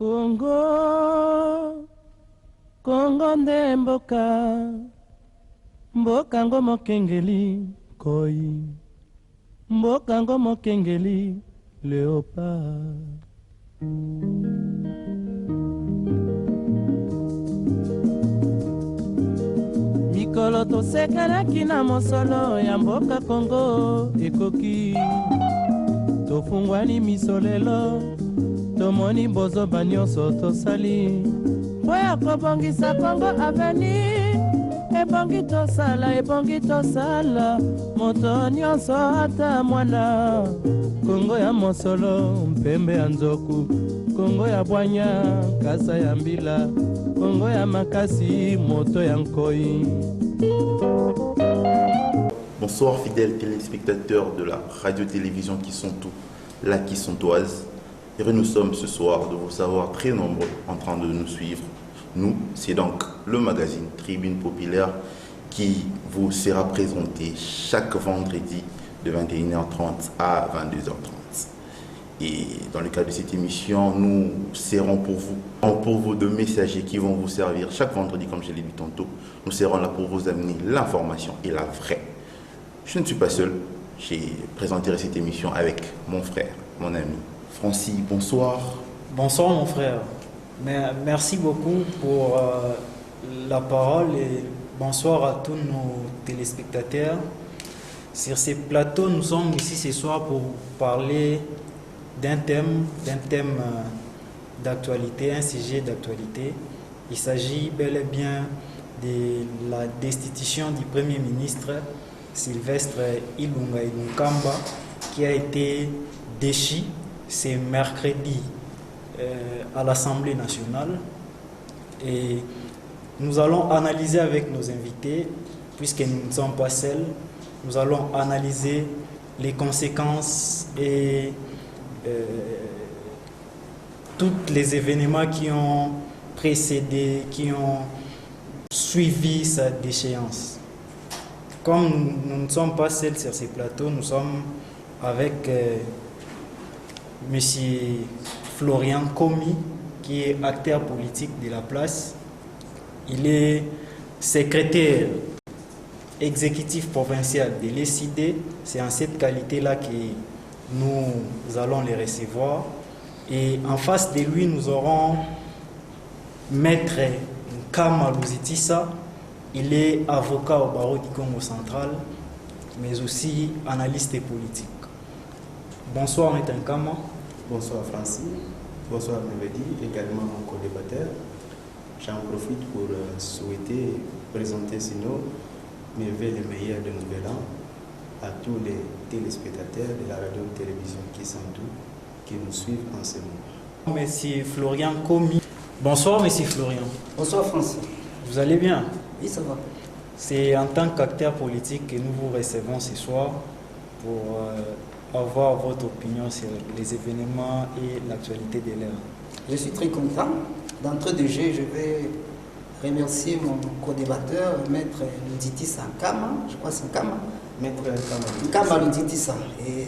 Congo, Congo nde mboka, mboka ngo mokengeli koi, mboka ngo mokengeli léopard. Mikolo tosekelaki na mosolo ya mboka Congo ekoki, tofungwani misolelo, tomoni bozoba nyonso tosali mpo ya kobongisa Congo aveni. Ebongi tosala moto nyonso ata mwana. Congo ya mosolo mpembe ya nzoku, Congo ya bwanya kasa ya mbila, Congo ya makasi moto ya nkoi. Bonsoir fidèles téléspectateurs de la radio-télévision qui sont tous là, qui sont toises. Et nous sommes ce soir de vous savoir très nombreux en train de nous suivre. Nous, c'est donc le magazine Tribune Populaire qui vous sera présenté chaque vendredi de 21h30 à 22h30. Et dans le cadre de cette émission, nous serons pour vous de messagers qui vont vous servir chaque vendredi, comme je l'ai dit tantôt. Nous serons là pour vous amener l'information et la vraie. Je ne suis pas seul, j'ai présenté cette émission avec mon frère, mon ami Francis. Bonsoir. Bonsoir mon frère. Merci beaucoup pour la parole et bonsoir à tous nos téléspectateurs. Sur ces plateaux, nous sommes ici ce soir pour parler d'un thème d'actualité, un sujet d'actualité. Il s'agit bel et bien de la destitution du Premier ministre Sylvestre Ilunga Ilunkamba qui a été déchu ce mercredi à l'Assemblée nationale. Et nous allons analyser avec nos invités, puisque nous ne sommes pas seuls, nous allons analyser les conséquences et tous les événements qui ont précédé, qui ont suivi sa déchéance. Comme nous ne sommes pas seuls sur ces plateaux, nous sommes avec M. Florian Komi, qui est acteur politique de la place. Il est secrétaire exécutif provincial de l'ECD. C'est en cette qualité-là que nous allons les recevoir. Et en face de lui, nous aurons Maître Nkama Luzitisa. Il est avocat au barreau du Congo central, mais aussi analyste politique. Bonsoir Maître Nkama. Bonsoir Francis. Bonsoir Mevedi, également mon co-débatteur. J'en profite pour souhaiter présenter sinon mes vœux les meilleurs de Nouvel An à tous les téléspectateurs de la radio-télévision qui sont tous, qui nous suivent en ce moment. Monsieur Florian Komi. Bonsoir Monsieur Florian. Bonsoir Francis. Vous allez bien? Oui, ça va. C'est en tant qu'acteur politique que nous vous recevons ce soir pour avoir votre opinion sur les événements et l'actualité de l'heure. Je suis très content. D'entrée de jeu, je vais remercier mon co-débatteur, Maître Luditisa Nkama, je crois que c'est Nkama. Maître Nkama Luditisa. Et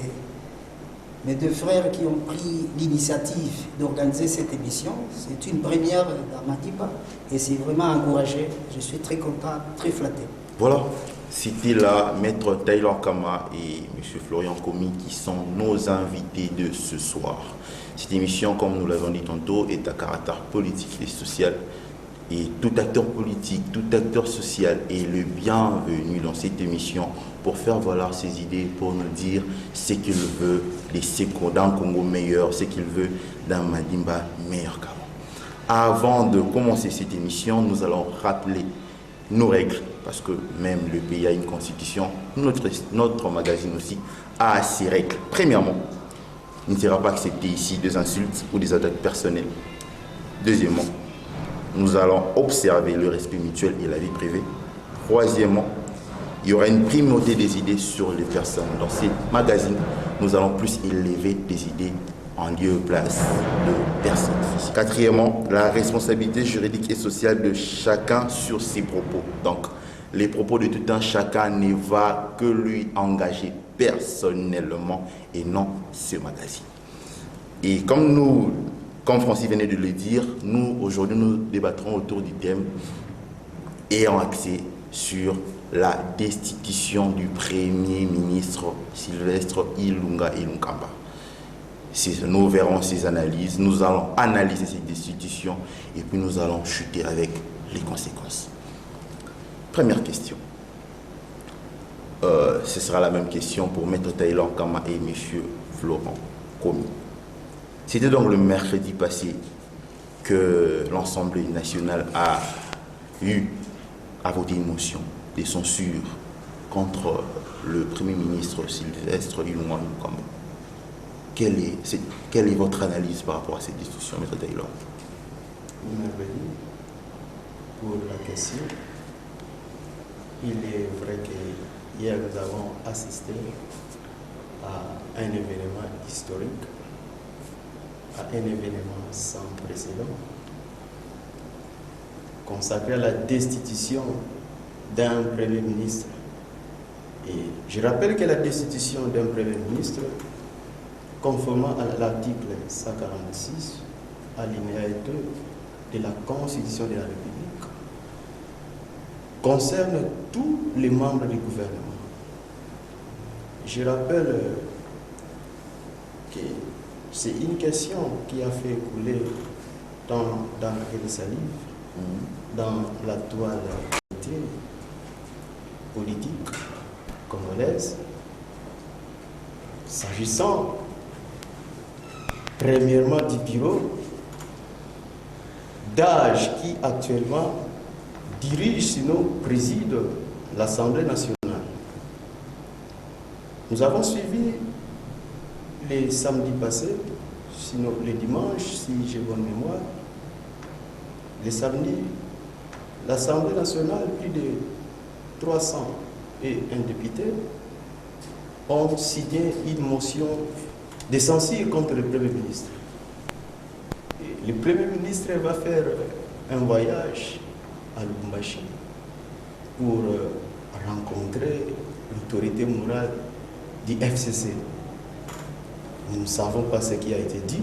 mes deux frères qui ont pris l'initiative d'organiser cette émission. C'est une première dans Madiba et c'est vraiment encouragé. Je suis très content, très flatté. Voilà, c'était là Maître Taylor Kama et M. Florian Komi qui sont nos invités de ce soir. Cette émission, comme nous l'avons dit tantôt, est à caractère politique et social. Et tout acteur politique, tout acteur social est le bienvenu dans cette émission pour faire valoir ses idées, pour nous dire ce qu'il veut d'un Congo meilleur, ce qu'il veut d'un Madimba meilleur qu'avant. Avant de commencer cette émission, nous allons rappeler nos règles, parce que même le pays a une constitution, notre magazine aussi a ses règles. Premièrement, il ne sera pas accepté ici des insultes ou des attaques personnelles. Deuxièmement, nous allons observer le respect mutuel et la vie privée. Troisièmement, il y aura une primauté des idées sur les personnes. Dans ce magazine, nous allons plus élever des idées en lieu et place de personnes. Quatrièmement, la responsabilité juridique et sociale de chacun sur ses propos. Donc, les propos de tout un chacun ne va que lui engager personnellement et non ce magazine. Et comme nous comme Francis venait de le dire, nous, aujourd'hui, nous débattrons autour du thème ayant accès sur la destitution du Premier ministre Sylvestre Ilunga Ilunkamba. Nous verrons ces analyses, nous allons analyser cette destitution et puis nous allons chuter avec les conséquences. Première question. Ce sera la même question pour Maître Taylor Kama et M. Florent Komi. C'était donc le mercredi passé que l'Assemblée nationale a voté une motion de censure contre le Premier ministre Sylvestre Ilunga Ilunkamba. Quelle est votre analyse par rapport à cette discussion, M. Taylor? Merveilleux pour la question. Il est vrai que hier nous avons assisté à un événement historique, à un événement sans précédent, consacré à la destitution d'un Premier ministre. Et je rappelle que la destitution d'un Premier ministre, conformément à l'article 146, alinéa 2 de la Constitution de la République, concerne tous les membres du gouvernement. Je rappelle que c'est une question qui a fait couler tant d'encre de salive dans la toile politique congolaise, s'agissant premièrement du bureau d'âge qui actuellement dirige, sinon préside l'Assemblée nationale. Nous avons suivi les samedis passés, sinon les dimanches, si j'ai bonne mémoire, les samedis, l'Assemblée nationale, plus de 300 et un député, ont signé une motion de censure contre le Premier ministre. Et le Premier ministre va faire un voyage à Lubumbashi pour rencontrer l'autorité morale du FCC. Nous ne savons pas ce qui a été dit.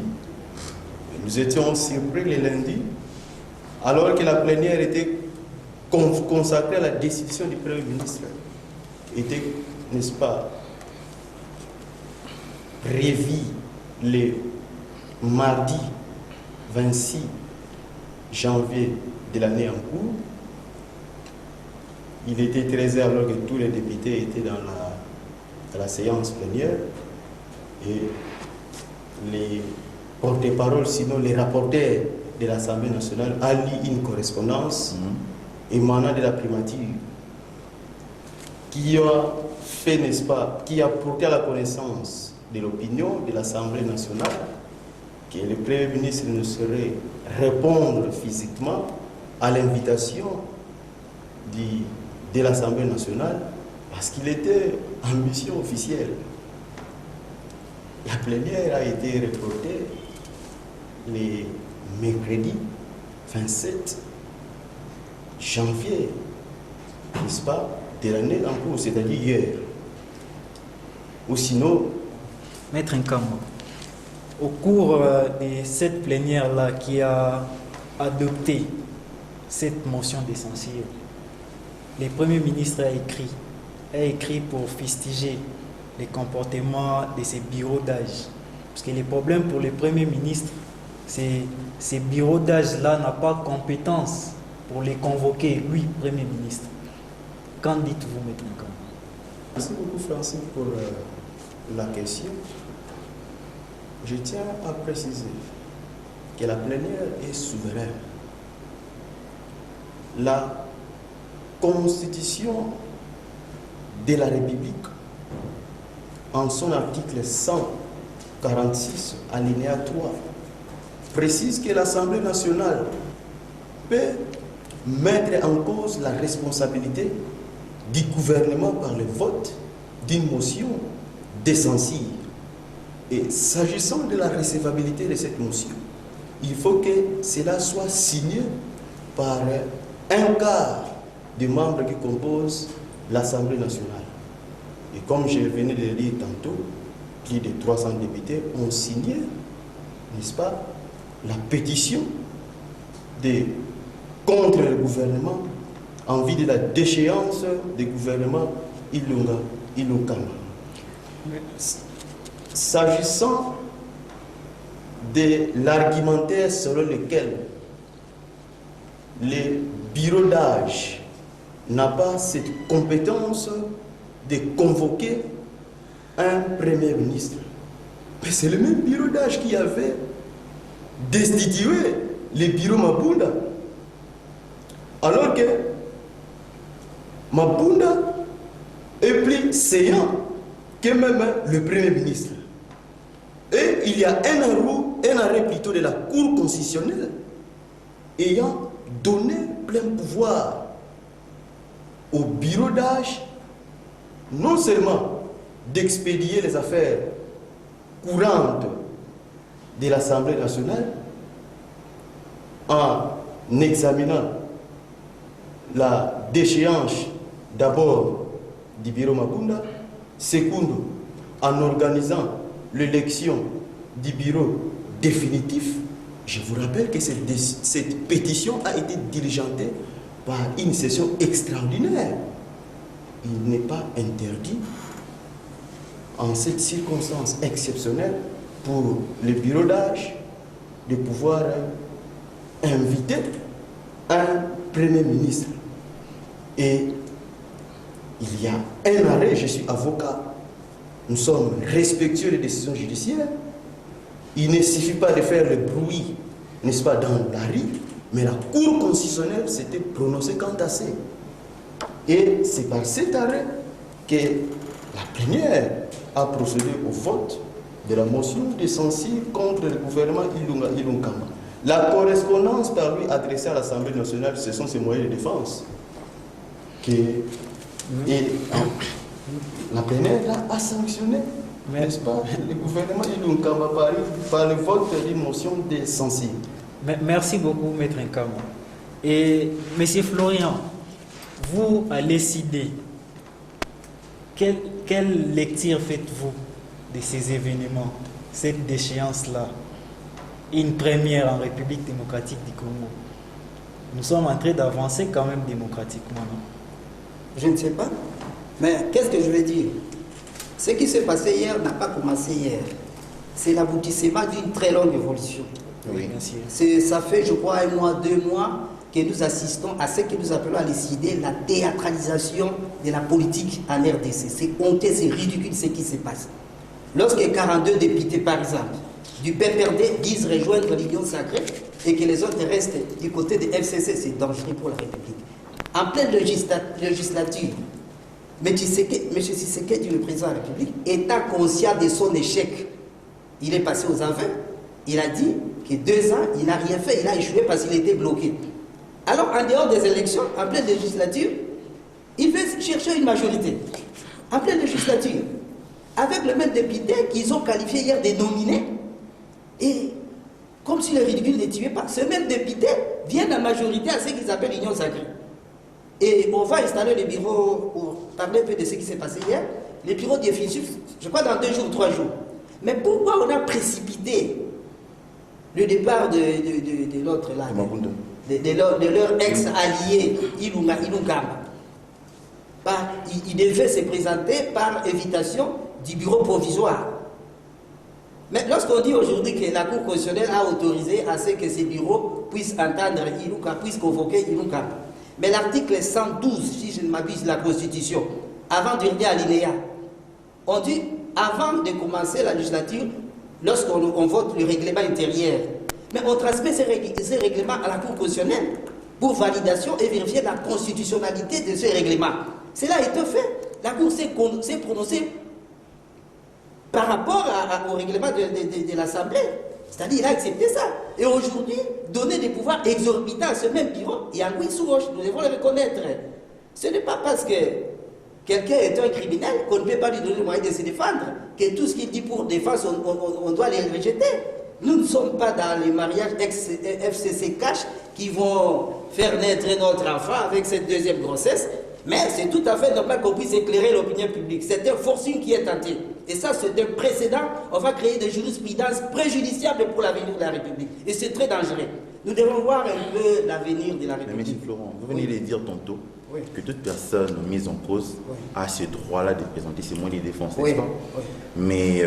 Nous étions surpris le lundi, alors que la plénière était consacrée à la décision du Premier ministre. Était, n'est-ce pas, prévu le mardi 26 janvier de l'année en cours. Il était 13h alors que tous les députés étaient dans la séance plénière et les porte-paroles, sinon les rapporteurs de l'Assemblée nationale, a lu une correspondance émanant de la primature qui a fait, n'est-ce pas, qui a porté à la connaissance de l'opinion de l'Assemblée nationale que le Premier ministre ne saurait répondre physiquement à l'invitation de l'Assemblée nationale parce qu'il était en mission officielle. La plénière a été reportée le mercredi 27 janvier, n'est-ce pas, de l'année en cours, c'est-à-dire hier. Ou sinon, Maître Nkama, au cours de cette plénière-là qui a adopté cette motion de censure, le Premier ministre a écrit pour fustiger les comportements de ces bureaux d'âge. Parce que le problème pour le Premier ministre, c'est ces bureaux d'âge-là n'ont pas compétence pour les convoquer, lui, Premier ministre. Qu'en dites-vous, Maître Nkama? Merci beaucoup, Francis, pour la question. Je tiens à préciser que la plénière est souveraine. La Constitution de la République, en son article 146, alinéa 3, précise que l'Assemblée nationale peut mettre en cause la responsabilité du gouvernement par le vote d'une motion de censure. Et s'agissant de la recevabilité de cette motion, il faut que cela soit signé par un quart des membres qui composent l'Assemblée nationale. Et comme je venais de le dire tantôt, plus de 300 députés ont signé, n'est-ce pas, la pétition contre le gouvernement en vue de la déchéance du gouvernement Ilunga. S'agissant de l'argumentaire selon lequel le bureau d'âge n'a pas cette compétence de convoquer un premier ministre. Mais c'est le même bureau d'âge qui avait destitué le bureau Mapunda. Alors que Mapunda est plus séant que même le premier ministre. Et il y a un arrêt plutôt de la Cour constitutionnelle ayant donné plein pouvoir au bureau d'âge, non seulement d'expédier les affaires courantes de l'Assemblée nationale en examinant la déchéance d'abord du bureau Mapunda, secondo, en organisant l'élection du bureau définitif. Je vous rappelle que cette pétition a été diligentée par une session extraordinaire. Il n'est pas interdit, en cette circonstance exceptionnelle, pour le bureau d'âge de pouvoir inviter un premier ministre. Et il y a un arrêt, je suis avocat, nous sommes respectueux des décisions judiciaires. Il ne suffit pas de faire le bruit, n'est-ce pas, dans la rue, mais la Cour constitutionnelle s'était prononcée quant à ça. Et c'est par cet arrêt que la plénière a procédé au vote de la motion de censure contre le gouvernement Ilunkamba. La correspondance par lui adressée à l'Assemblée nationale, ce sont ses moyens de défense. Et la plénière a sanctionné, n'est-ce pas, le gouvernement Ilunkamba par le vote d'une motion de censure. Merci beaucoup, Maître Nkama. Et Monsieur Florian, vous, à l'ECD, quelle lecture faites-vous de ces événements, cette déchéance-là, une première en République démocratique du Congo? Nous sommes en train d'avancer quand même démocratiquement, non? Je ne sais pas. Mais qu'est-ce que je veux dire? Ce qui s'est passé hier n'a pas commencé hier. C'est l'aboutissement d'une très longue évolution. Oui. Ça fait, je crois, 1 mois, 2 mois que nous assistons à ce que nous appelons à décider la théâtralisation de la politique en RDC. C'est honteux, c'est ridicule ce qui se passe. Lorsque 42 députés, par exemple, du PPRD disent rejoindre l'Union sacrée et que les autres restent du côté de FCC, c'est dangereux pour la République. En pleine législature, M. Tshisekedi, le président de la République, étant conscient de son échec, il est passé aux aveux. Il a dit que 2 ans, il n'a rien fait, il a échoué parce qu'il était bloqué. Alors, en dehors des élections, en pleine législature, il veut chercher une majorité. En pleine législature, avec le même député qu'ils ont qualifié hier des nominés, et comme si le ridicule ne tuait pas, ce même député vient en majorité à ce qu'ils appellent l'Union sacrée. Et on va installer les bureaux, pour parler un peu de ce qui s'est passé hier, les bureaux définitifs, je crois dans 2 jours ou 3 jours. Mais pourquoi on a précipité le départ de l'autre là, de leur ex-allié Ilunkamba? Il devait se présenter par invitation du bureau provisoire. Mais lorsqu'on dit aujourd'hui que la Cour constitutionnelle a autorisé à ce que ces bureaux puissent entendre Ilunkamba, puissent convoquer Ilunkamba, mais l'article 112, si je ne m'abuse, de la Constitution, avant du dernier alinéa, on dit, avant de commencer la législature, lorsqu'on vote le règlement intérieur, mais on transmet ces règlements à la Cour constitutionnelle pour validation et vérifier la constitutionnalité de ces règlements. Cela a été fait. La Cour s'est prononcée par rapport au règlement de l'Assemblée. C'est-à-dire qu'il a accepté ça. Et aujourd'hui, donner des pouvoirs exorbitants à ce même bureau, et en Souroche, nous devons le reconnaître. Ce n'est pas parce que quelqu'un est un criminel qu'on ne peut pas lui donner le moyen de se défendre, que tout ce qu'il dit pour défense, on doit les rejeter. Nous ne sommes pas dans les mariages FCC cash qui vont faire naître notre enfant avec cette 2e grossesse, mais c'est tout à fait normal qu'on puisse éclairer l'opinion publique. C'est un forcing qui est tenté. Et ça, c'est un précédent. On va créer des jurisprudences préjudiciables pour l'avenir de la République. Et c'est très dangereux. Nous devons voir un peu l'avenir de la République. Mais M. Florent, vous venez de dire tantôt que toute personne mise en cause Oui. a ce droit-là de présenter ses moyens de défense, Oui. n'est-ce pas? Oui. Mais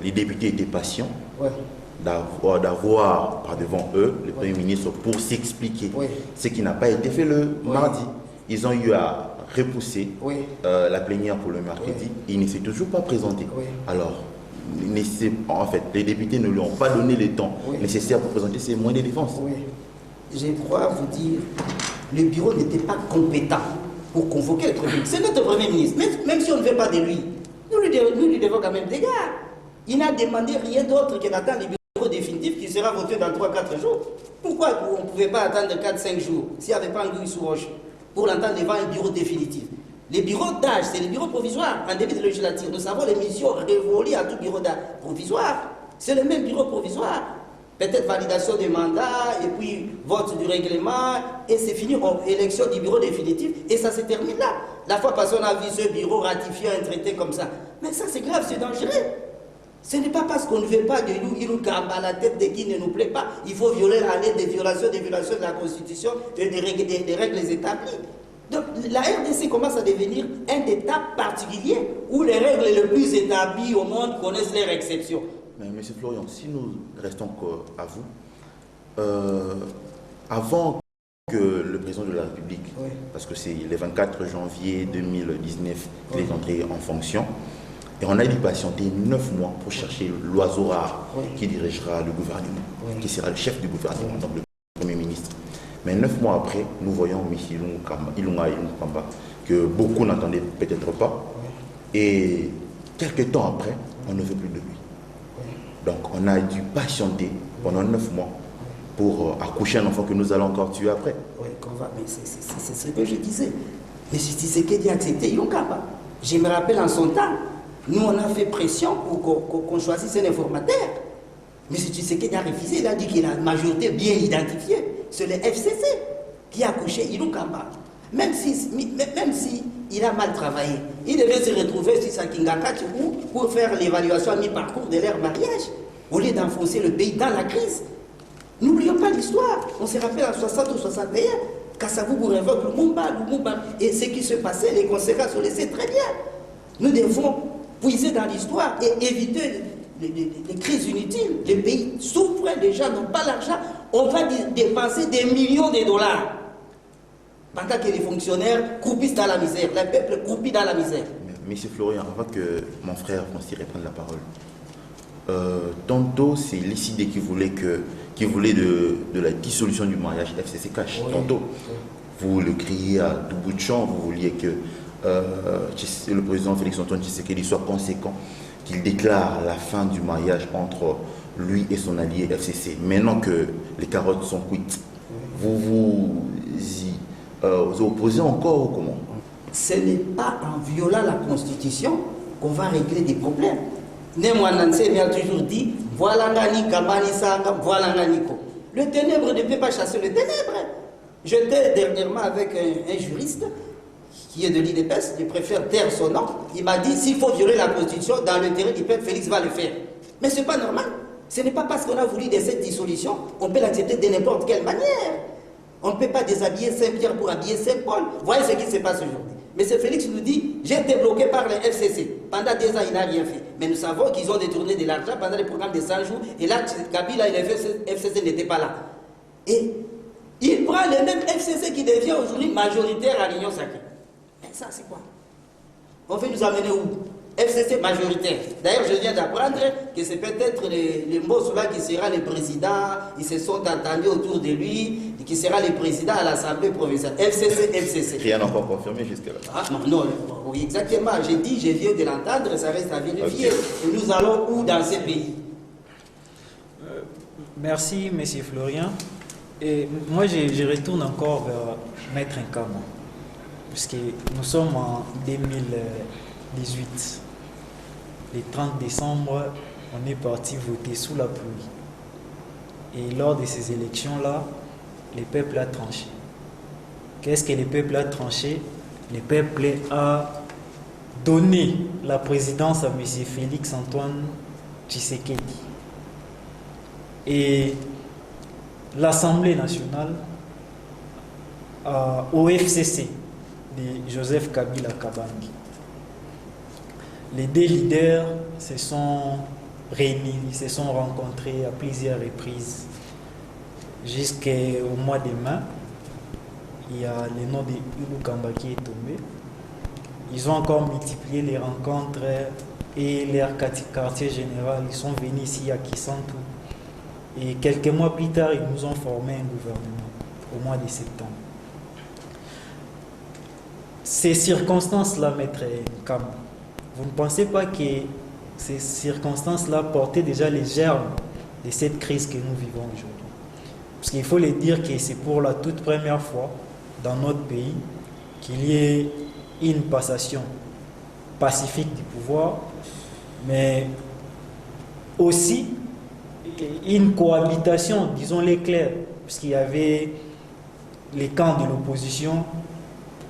les députés étaient patients Oui. d'avoir par devant eux le Premier ministre pour s'expliquer. Oui. Ce qui n'a pas été fait le mardi. Ils ont eu à repousser Oui. la plénière pour le mercredi. Il ne s'est toujours pas présenté. Oui. Alors, en fait, les députés ne lui ont pas donné le temps nécessaire pour présenter ses moyens de défense. Oui. Je crois vous dire, le bureau n'était pas compétent pour convoquer le Premier ministre. C'est notre Premier ministre. Même si on ne veut pas de lui, nous lui devons quand même des gars. Il n'a demandé rien d'autre que d'attendre le bureau définitif qui sera voté dans 3-4 jours. Pourquoi on ne pouvait pas attendre 4-5 jours s'il n'y avait pas un sous roche pour l'entendre devant un bureau définitif? Les bureaux d'âge, c'est les bureaux provisoires. En début de législature, nous savons les missions révolues à tout bureau d'âge provisoire. C'est le même bureau provisoire. Peut-être validation des mandats, et puis vote du règlement, et c'est fini, élection du bureau définitif, et ça se termine là. La fois passée, on a vu ce bureau ratifier un traité comme ça. Mais ça, c'est grave, c'est dangereux. Ce n'est pas parce qu'on ne veut pas de nous, il nous campe à la tête de qui ne nous plaît pas. Il faut violer à l'aide des violations de la Constitution et des règles établies. Donc la RDC commence à devenir un État particulier où les règles les plus établies au monde connaissent leurs exceptions. Mais M. Florian, si nous restons à vous, avant que le président de la République, parce que c'est le 24 janvier 2019 qu'il est entré en fonction, et on a dû patienter 9 mois pour chercher l'oiseau rare qui dirigera le gouvernement, qui sera le chef du gouvernement, donc le Premier ministre. Mais 9 mois après, nous voyons M. Ilunga Kamba, que beaucoup n'entendaient peut-être pas, et quelques temps après, on ne veut plus de lui. Donc on a dû patienter pendant 9 mois pour accoucher un enfant que nous allons encore tuer après. Oui, mais c'est ce que je disais. Mais si c'est qu'il a accepté Ilunga. Je me rappelle en son temps, nous on a fait pression pour qu'on choisisse un informateur. Mais si tu sais qu'il a refusé, il a dit qu'il a une majorité bien identifiée. C'est le FCC qui a couché Ilunga. Même si il a mal travaillé, il devait se retrouver sur sa Kingakati pour faire l'évaluation à mi-parcours de leur mariage, au lieu d'enfoncer le pays dans la crise. N'oublions pas l'histoire. On se rappelle en 60 ou 61, Kassavou révoque Lumumba. Et ce qui se passait, les conséquences, on les sait très bien. Nous devons puiser dans l'histoire et éviter les crises inutiles. Les pays souffrent, les gens n'ont pas l'argent. On va dépenser des millions de dollars pendant que les fonctionnaires croupissent dans la misère, le peuple croupit dans la misère. Monsieur Florian, avant que mon frère Constire prenne la parole, tantôt c'est l'ICD qui voulait de la dissolution du mariage FCC cash. Tantôt, vous le criez à tout bout de champ, vous vouliez que le président Félix Antoine Tshisekedi soit conséquent, qu'il déclare la fin du mariage entre lui et son allié FCC. Maintenant que les carottes sont cuites, vous opposez encore ou comment? Ce n'est pas en violant la Constitution qu'on va régler des problèmes. Nemwananse a toujours dit, voilà Ngani, Kamani Sanga, voilà Nganiko. Le ténèbre ne peut pas chasser le ténèbre. J'étais dernièrement avec un juriste qui est de l'IDPS, il préfère taire son nom. Il m'a dit, s'il faut violer la Constitution, dans l'intérêt du peuple, Félix va le faire. Mais ce n'est pas normal. Ce n'est pas parce qu'on a voulu de cette dissolution, on peut l'accepter de n'importe quelle manière. On ne peut pas déshabiller Saint-Pierre pour habiller Saint-Paul. Voyez ce qui se passe aujourd'hui. Mais ce Félix nous dit, j'ai été bloqué par le FCC. Pendant 2 ans, il n'a rien fait. Mais nous savons qu'ils ont détourné de l'argent pendant les programmes de 100 jours. Et là, Kabila et le FCC n'étaient pas là. Et il prend le même FCC qui devient aujourd'hui majoritaire à l'Union sacrée. Mais ça, c'est quoi? On veut nous amener où? FCC majoritaire. D'ailleurs, je viens d'apprendre que c'est peut-être les Mossoula qui sera le président. Ils se sont entendus autour de lui, qui sera le président à l'Assemblée provinciale. FCC. Rien n'a pas confirmé jusque-là. Ah, non, oui, exactement. J'ai dit, je viens de l'entendre, ça reste à vérifier. Et nous allons où dans ces pays? Merci, M. Florian. Et moi, je retourne encore vers Maître Nkama, puisque nous sommes en 2018. Le 30 décembre, on est parti voter sous la pluie. Et lors de ces élections-là, le peuple a tranché. Qu'est-ce que le peuple a tranché? Le peuple a donné la présidence à M. Félix Antoine Tshisekedi. Et l'Assemblée nationale au FCC de Joseph Kabila Kabange. Les deux leaders se sont réunis, ils se sont rencontrés à plusieurs reprises. Jusqu'au mois de mai, il y a le nom de Yulu Kamba qui est tombé. Ils ont encore multiplié les rencontres et leur quartier général. Ils sont venus ici à Kisantu. Et quelques mois plus tard, ils nous ont formé un gouvernement au mois de septembre. Ces circonstances-là, Maître Nkam, vous ne pensez pas que ces circonstances-là portaient déjà les germes de cette crise que nous vivons aujourd'hui? Parce qu'il faut le dire que c'est pour la toute première fois dans notre pays qu'il y ait une passation pacifique du pouvoir, mais aussi une cohabitation, disons-les clairs, puisqu'il y avait les camps de l'opposition.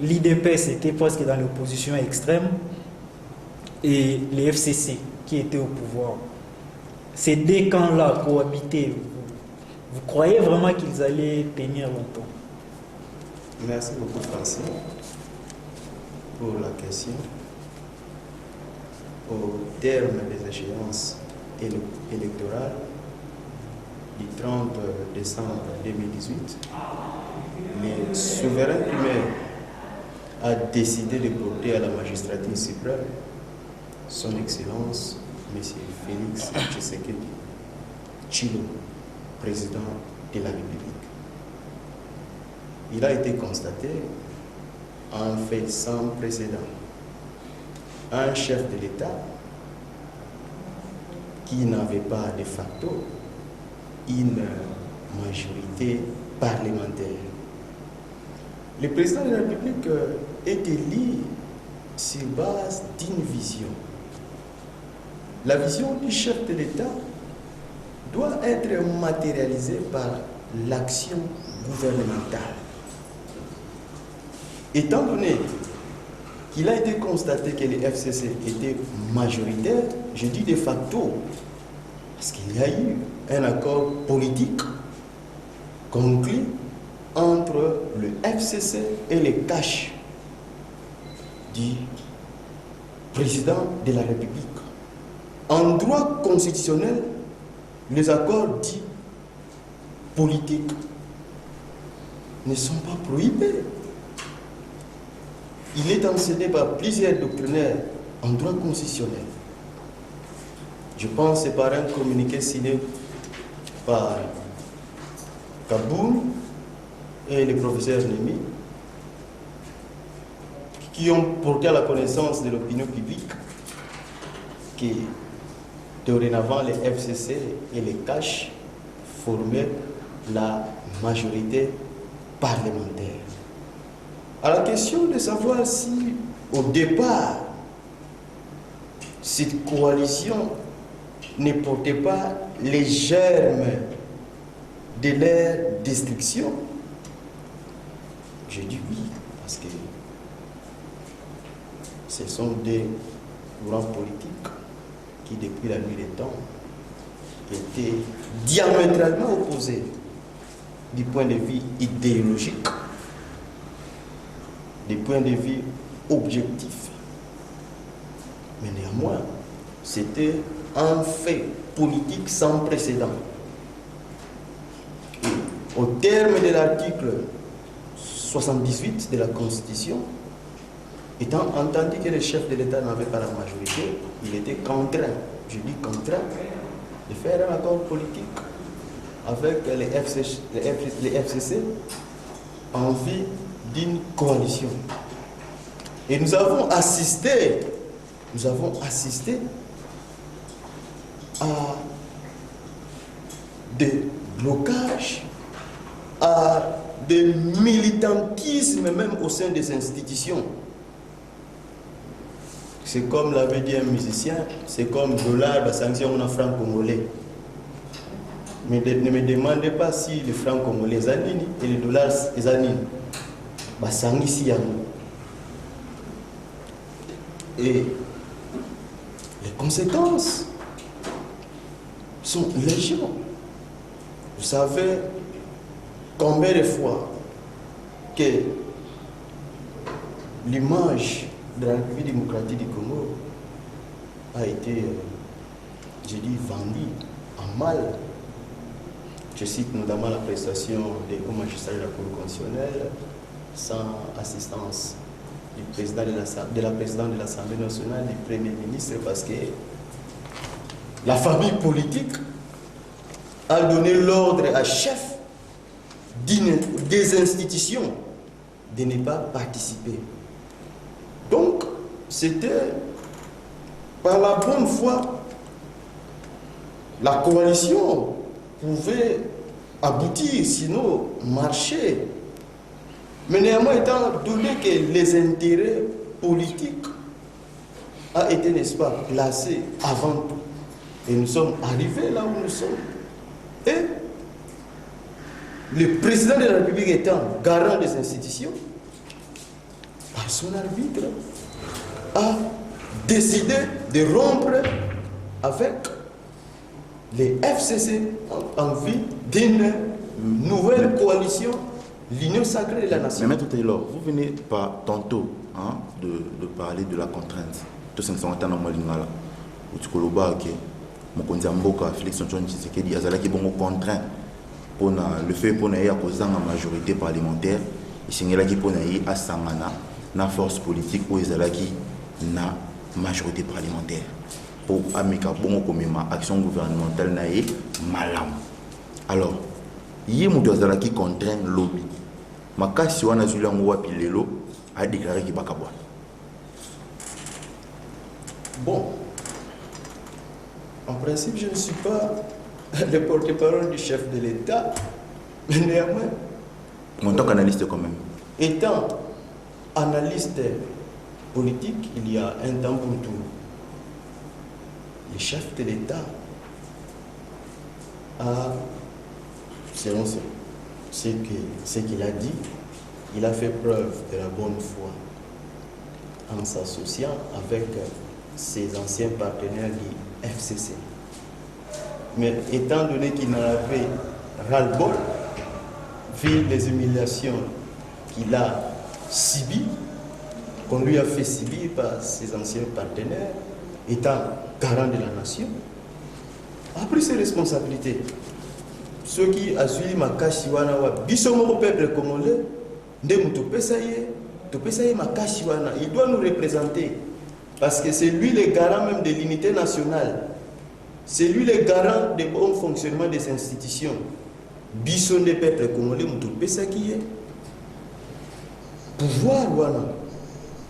L'IDPS était presque dans l'opposition extrême et les FCC qui étaient au pouvoir. Ces deux camps-là cohabitaient. Vous croyez vraiment qu'ils allaient tenir longtemps? Merci beaucoup, Francis, pour la question. Au terme des échéances électorales du 30 décembre 2018, le souverain primaire a décidé de porter à la magistrature suprême son Excellence M. Félix Tshisekedi Tshilombo, président de la République. Il a été constaté un fait sans précédent. Un chef de l'État qui n'avait pas de facto une majorité parlementaire. Le président de la République est élu sur base d'une vision. La vision du chef de l'État doit être matérialisée par l'action gouvernementale. Étant donné qu'il a été constaté que les FCC étaient majoritaires, je dis de facto, parce qu'il y a eu un accord politique conclu entre le FCC et les caches du président de la République. En droit constitutionnel, les accords dits politiques ne sont pas prohibés. Il est enseigné par plusieurs doctrinaires en droit constitutionnel. Je pense que c'est par un communiqué signé par Kaboul et le professeur Nemi qui ont porté à la connaissance de l'opinion publique que dorénavant les FCC et les CACH formaient la majorité parlementaire. À la question de savoir si au départ cette coalition ne portait pas les germes de leur destruction, je dis oui, parce que ce sont des courants politiques qui, depuis la nuit des temps, étaient diamétralement opposés du point de vue idéologique, du point de vue objectif. Mais néanmoins, c'était un fait politique sans précédent. Et au terme de l'article 78 de la Constitution, étant entendu que le chef de l'État n'avait pas la majorité, il était contraint, je dis contraint, de faire un accord politique avec les FCC en vue d'une coalition. Et nous avons assisté à des blocages, à des militantismes même au sein des institutions. C'est comme l'avait dit un musicien, c'est comme dollar, la sanction on a franc congolais. Mais ne me demandez pas si le franc congolais est anini et le dollar est anini. Basangi si yango. Et les conséquences sont légion. Vous savez combien de fois que l'image de la République démocratique du Congo a été, vendue en mal. Je cite notamment la prestation des hauts magistrats de la Cour constitutionnelle sans assistance du président de la présidente de l'Assemblée nationale, du Premier ministre, parce que la famille politique a donné l'ordre à chef des institutions de ne pas participer. Donc, c'était par la bonne foi, la coalition pouvait aboutir, sinon marcher. Mais néanmoins, étant donné que les intérêts politiques ont été, n'est-ce pas, placés avant tout, et nous sommes arrivés là où nous sommes, et le président de la République étant garant des institutions, par son arbitre, a décidé de rompre avec les FCC en vue d'une nouvelle coalition, l'Union sacrée de la nation. Mais Maître Taylor, vous venez pas tantôt de parler de la contrainte. Tout ce qui est en train de se Mokonzi Mboka, Félix Antoine Tshisekedi, Azalaki bongo contraint pour le fait pour la majorité parlementaire, et Singela qui pour na Sangana, na force politique ou Azalaki na majorité parlementaire pour amika bongo comme action gouvernementale na malam. Alors, yé mutu Azalaki contraint lobby. Makasi wana zula ngwa pilelo a déclaré qu'il bakabwa. Bon. En principe, je ne suis pas le porte-parole du chef de l'État, mais néanmoins, en tant qu'analyste quand même. Étant analyste politique, il y a un temps pour tout. Le chef de l'État a, selon ce qu'il a dit, il a fait preuve de la bonne foi en s'associant avec ses anciens partenaires du FCC. Mais étant donné qu'il en avait ras-le-bol, vu les humiliations qu'il a subies, qu'on lui a fait subir par ses anciens partenaires, étant garant de la nation, a pris ses responsabilités. Ceux qui ont suivi ma kashiwana, bisomoro peuple congolais, il doit nous représenter. Parce que c'est lui le garant même de l'unité nationale. C'est lui le garant du bon fonctionnement des institutions. Bisson des peuples congolais, Moutou Pesaki. Pouvoir, voilà.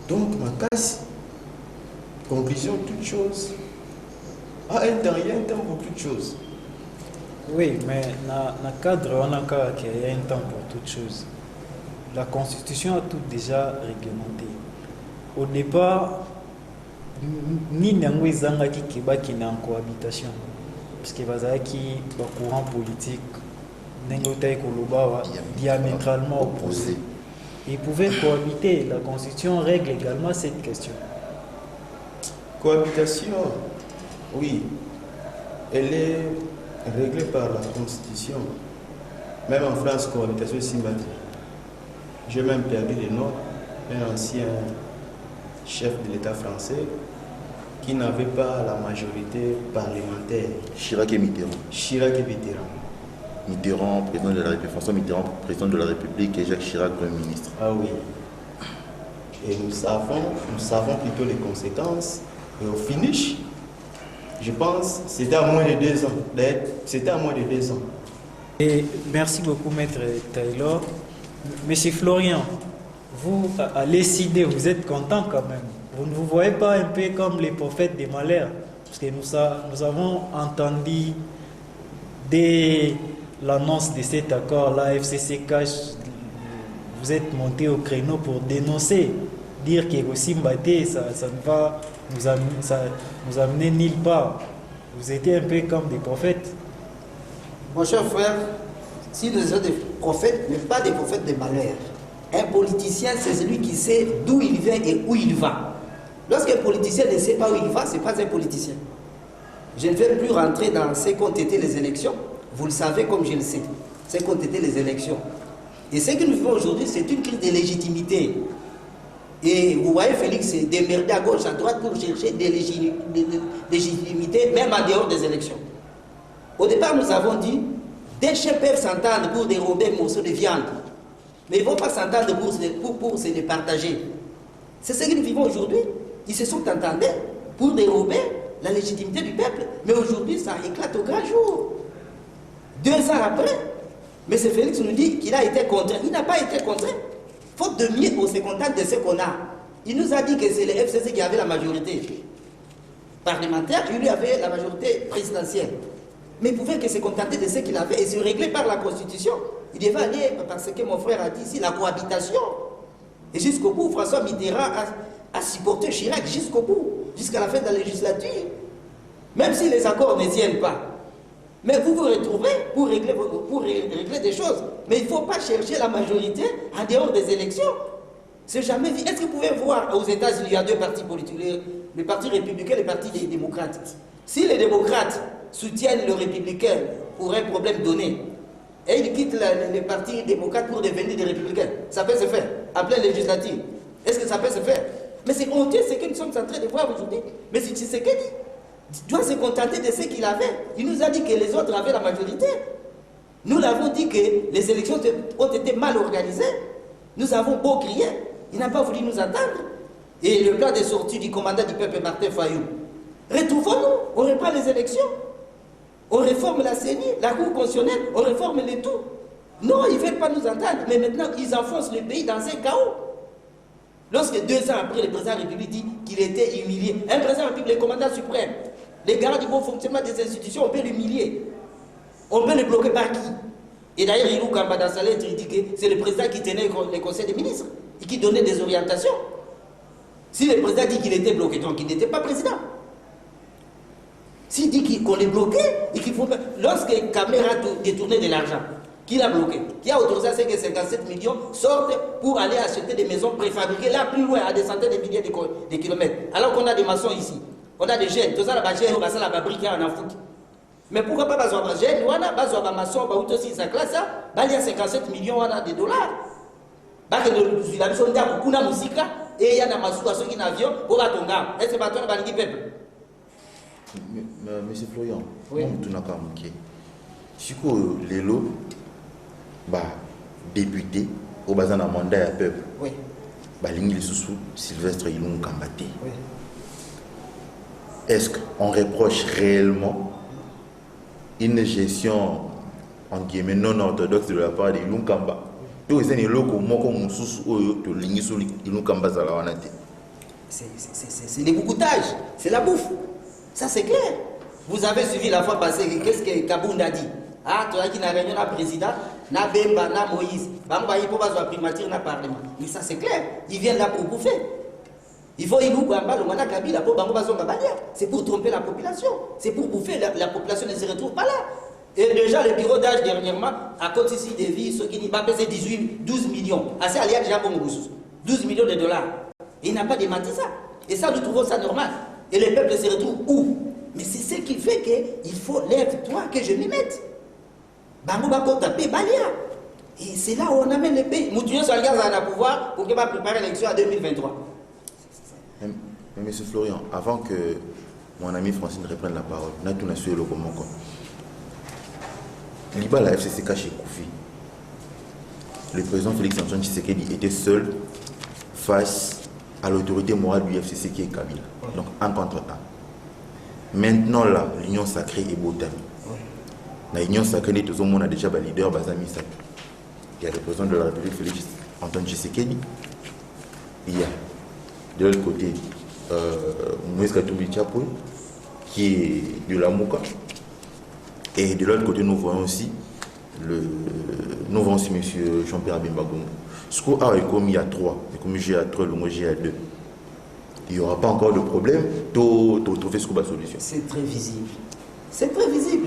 Donc, ma casse. Conclusion, toute chose. Ah, un temps, il y a un temps pour toute chose. Oui, mais dans le cadre, on a qu'il y a un temps pour toute chose. La Constitution a tout déjà réglementé. Au départ, ni nango ezanga ki kebaki na cohabitation parce que bazaki ba courant politique nengo tay koloba diamétralement opposé. Ils pouvaient cohabiter. La Constitution règle également cette question. Cohabitation, oui, elle est réglée par la Constitution. Même en France, cohabitation est symbolique. J'ai même perdu le nom d'un ancien chef de l'État français qui n'avait pas la majorité parlementaire. Chirac et Mitterrand. Chirac et Mitterrand. Mitterrand, président de la République, François Mitterrand, président de la République, et Jacques Chirac, Premier ministre. Ah oui. Et nous savons plutôt les conséquences. Et au finish, je pense, c'était à moins de 2 ans. C'était à moins de 2 ans. Et merci beaucoup, Maître Taylor. Monsieur Florian, vous, à l'ECD, vous êtes content quand même. Vous ne vous voyez pas un peu comme les prophètes des malheurs. Parce que nous avons entendu dès l'annonce de cet accord, la FCC cache, vous êtes monté au créneau pour dénoncer, dire que Simbaté, ça ne va nous amener nulle part. Vous étiez un peu comme des prophètes. Mon cher frère, si nous sommes des prophètes, mais pas des prophètes de malheur. Un politicien, c'est celui qui sait d'où il vient et où il va. Lorsqu'un politicien ne sait pas où il va, ce n'est pas un politicien. Je ne vais plus rentrer dans ce qu'ont été les élections. Vous le savez comme je le sais. Ce qu'ont été les élections. Et ce que nous vivons aujourd'hui, c'est une crise de légitimité. Et vous voyez Félix s'est démerdé à gauche, à droite pour chercher des légitimités, même en dehors des élections. Au départ, nous avons dit, des chefs peuvent s'entendre pour dérober un morceau de viande, mais ils ne vont pas s'entendre pour se les partager. C'est ce que nous vivons aujourd'hui. Ils se sont entendus pour dérober la légitimité du peuple, mais aujourd'hui, ça éclate au grand jour. 2 ans après, M. Félix nous dit qu'il a été contraint. Il n'a pas été contraint. Faute de mieux, on se contente de ce qu'on a. Il nous a dit que c'est le FCC qui avait la majorité parlementaire, il lui avait la majorité présidentielle. Mais il pouvait que se contenter de ce qu'il avait et se régler par la Constitution. Il devait aller, parce que mon frère a dit ici, la cohabitation. Et jusqu'au bout, François Mitterrand a supporté Chirac jusqu'au bout, jusqu'à la fin de la législature. Même si les accords ne tiennent pas. Mais vous vous retrouvez pour régler des choses. Mais il ne faut pas chercher la majorité en dehors des élections. C'est jamais vu. Est-ce que vous pouvez voir aux États-Unis, il y a 2 partis politiques, le parti républicain et le parti des démocrates. Si les démocrates soutiennent le républicain pour un problème donné, et ils quittent le parti démocrate pour devenir des républicains, ça peut se faire, en pleine législative. Est-ce que ça peut se faire? Mais c'est honteux ce que nous sommes en train de voir aujourd'hui. Mais c'est ce qu'il dit. Il doit se contenter de ce qu'il avait. Il nous a dit que les autres avaient la majorité. Nous l'avons dit que les élections ont été mal organisées. Nous avons beau crier. Il n'a pas voulu nous entendre. Et le plan de sortie du commandant du peuple, Martin Fayou. Retrouvons-nous. On reprend les élections. On réforme la CENI, la Cour constitutionnelle. On réforme les tout. Non, ils ne veulent pas nous entendre. Mais maintenant, ils enfoncent le pays dans un chaos. Lorsque 2 ans après, le président de la République dit qu'il était humilié. Un président de la République, le commandant suprême, les garants du bon fonctionnement des institutions, on peut l'humilier. On peut le bloquer par qui? Et d'ailleurs, Ilou Kamba, dans sa lettre, il dit que c'est le président qui tenait le conseil des ministres et qui donnait des orientations. Si le président dit qu'il était bloqué, donc il n'était pas président. S'il dit qu'on est bloqué et qu'il faut pas... Lorsque Caméra a détourné de l'argent, qui l'a bloqué? Qui a autorisé à ce que 57 millions sortent pour aller acheter des maisons préfabriquées là plus loin, à des centaines de milliers de kilomètres. Alors qu'on a des maçons ici. On a des jeunes. Tout ça, la jeunes, on va la fabriquer en Afrique. Mais pourquoi pas besoin de jeunes? On a besoin de maçons, on va aussi sa classe, il y a 57 millions de dollars. Parce que la mission de beaucoup de musique et il y a des maçons qui ont un avion pour la tonga. Est-ce que c'est un peuple? Monsieur Florian, oui. Tu n'as pas manqué. Si les lots, député, au bazar d'un mandat à peuple, oui. L'ingli sous Sylvestre Ilunga Kambate. Oui. Est-ce qu'on reproche réellement une gestion en guillemets non orthodoxe de la part de Ilunga Kamba? C'est les boucoutages, c'est la bouffe. Ça c'est clair. Vous avez suivi la fois passée, qu'est-ce que Kabound a dit? Ah, toi qui n'as réunion le président, na Bemba, na Moïse, Bamba, il faut pas primature, na parlement. Mais ça c'est clair, ils viennent là pour bouffer. Il faut y nous le mandat Kabila pour Bamba Balia. C'est pour tromper la population. C'est pour bouffer, la population ne se retrouve pas là. Et déjà, le bureau d'âge dernièrement, à côté ici des vies, ceux qui n'y pas pesé 12 millions. Assez allié déjà pour 12 millions de dollars. Et il n'a pas démenti ça. Et ça, nous trouvons ça normal. Et le peuple se retrouve où? Mais c'est ce qui fait qu'il faut lève-toi que je m'y mette. Bango Bako tapé Balia. Et c'est là où on amène le pays. Moutinho Salgaz a le pouvoir pour qu'il va préparer l'élection à 2023. Mais monsieur Florian, avant que mon ami Francine reprenne la parole, on a tout suivi le comment. Liba la FCCK chez Koufi, le président Félix Antoine Tshisekedi était seul face à l'autorité morale du FCC qui est Kabila. Donc un contre un. Maintenant là, l'union sacrée est Botami. La l'union sacrée, tout le monde a déjà le leader Bazami Sapi. Il y a le président de la République Félix Antoine Tshisekedi. Il y a de l'autre côté Moïse Katumbi Tchapoui qui est de la Mouka. Et de l'autre côté, nous voyons aussi M. Jean-Pierre Bembagoum. Ce qu'on a commis à 3, comme j'ai à 3, le mot j'ai à 2. Il n'y aura pas encore de problème de trouver ce qu'on va solution. C'est très visible. C'est très visible.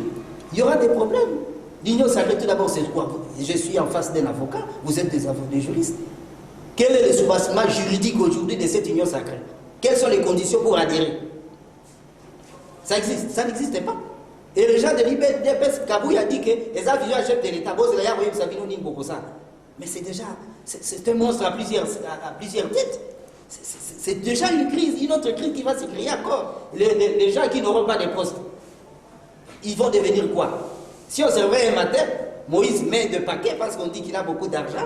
Il y aura des problèmes. L'union sacrée, tout d'abord, c'est quoi? Je suis en face d'un avocat, vous êtes des juristes. Quel est le soubassement juridique aujourd'hui de cette union sacrée? Quelles sont les conditions pour adhérer? Ça existe, ça n'existe pas. Et le gens de l'IPES Kabou a dit que les avions à chef de l'État, mais c'est déjà, c'est un monstre à plusieurs têtes. C'est déjà une crise, une autre crise qui va se créer encore. Les gens qui n'auront pas de poste, ils vont devenir quoi? Si on se réveille un matin, Moïse met de paquets parce qu'on dit qu'il a beaucoup d'argent.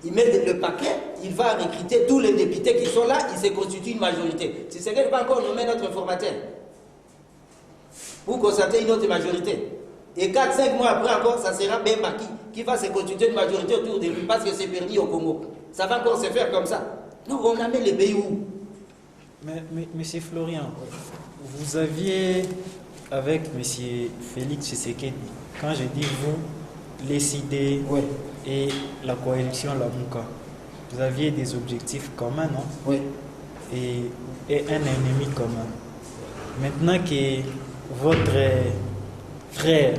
Il met le paquet, il va recruter tous les députés qui sont là, il se constitue une majorité. Si c'est qu'elle va encore nommer notre informateur pour constater une autre majorité. Et 4-5 mois après encore, ça sera Bemba qui va se constituer une majorité autour de lui parce que c'est permis au Congo. Ça va encore se faire comme ça. Non, on amène les pays où? Mais Monsieur Florian, vous aviez, avec Monsieur Félix Tshisekedi, quand j'ai dit vous, les idées et la coalition Lamuka, vous aviez des objectifs communs, non? Oui. Et un ennemi commun. Maintenant que votre frère,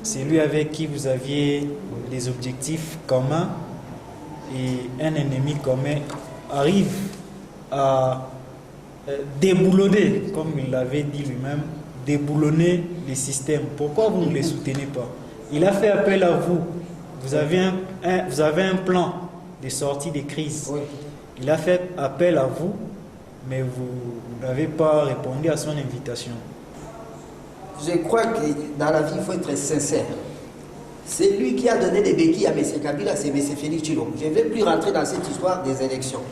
c'est lui avec qui vous aviez des objectifs communs et un ennemi commun, arrive à déboulonner, comme il l'avait dit lui-même, déboulonner les systèmes. Pourquoi vous ne les soutenez pas? Il a fait appel à vous. Vous avez un plan de sortie des crises. Oui. Il a fait appel à vous, mais vous n'avez pas répondu à son invitation. Je crois que dans la vie, il faut être sincère. C'est lui qui a donné des béquilles à M. Kabila, c'est M. Félix Tshilombo. Je ne vais plus rentrer dans cette histoire des élections.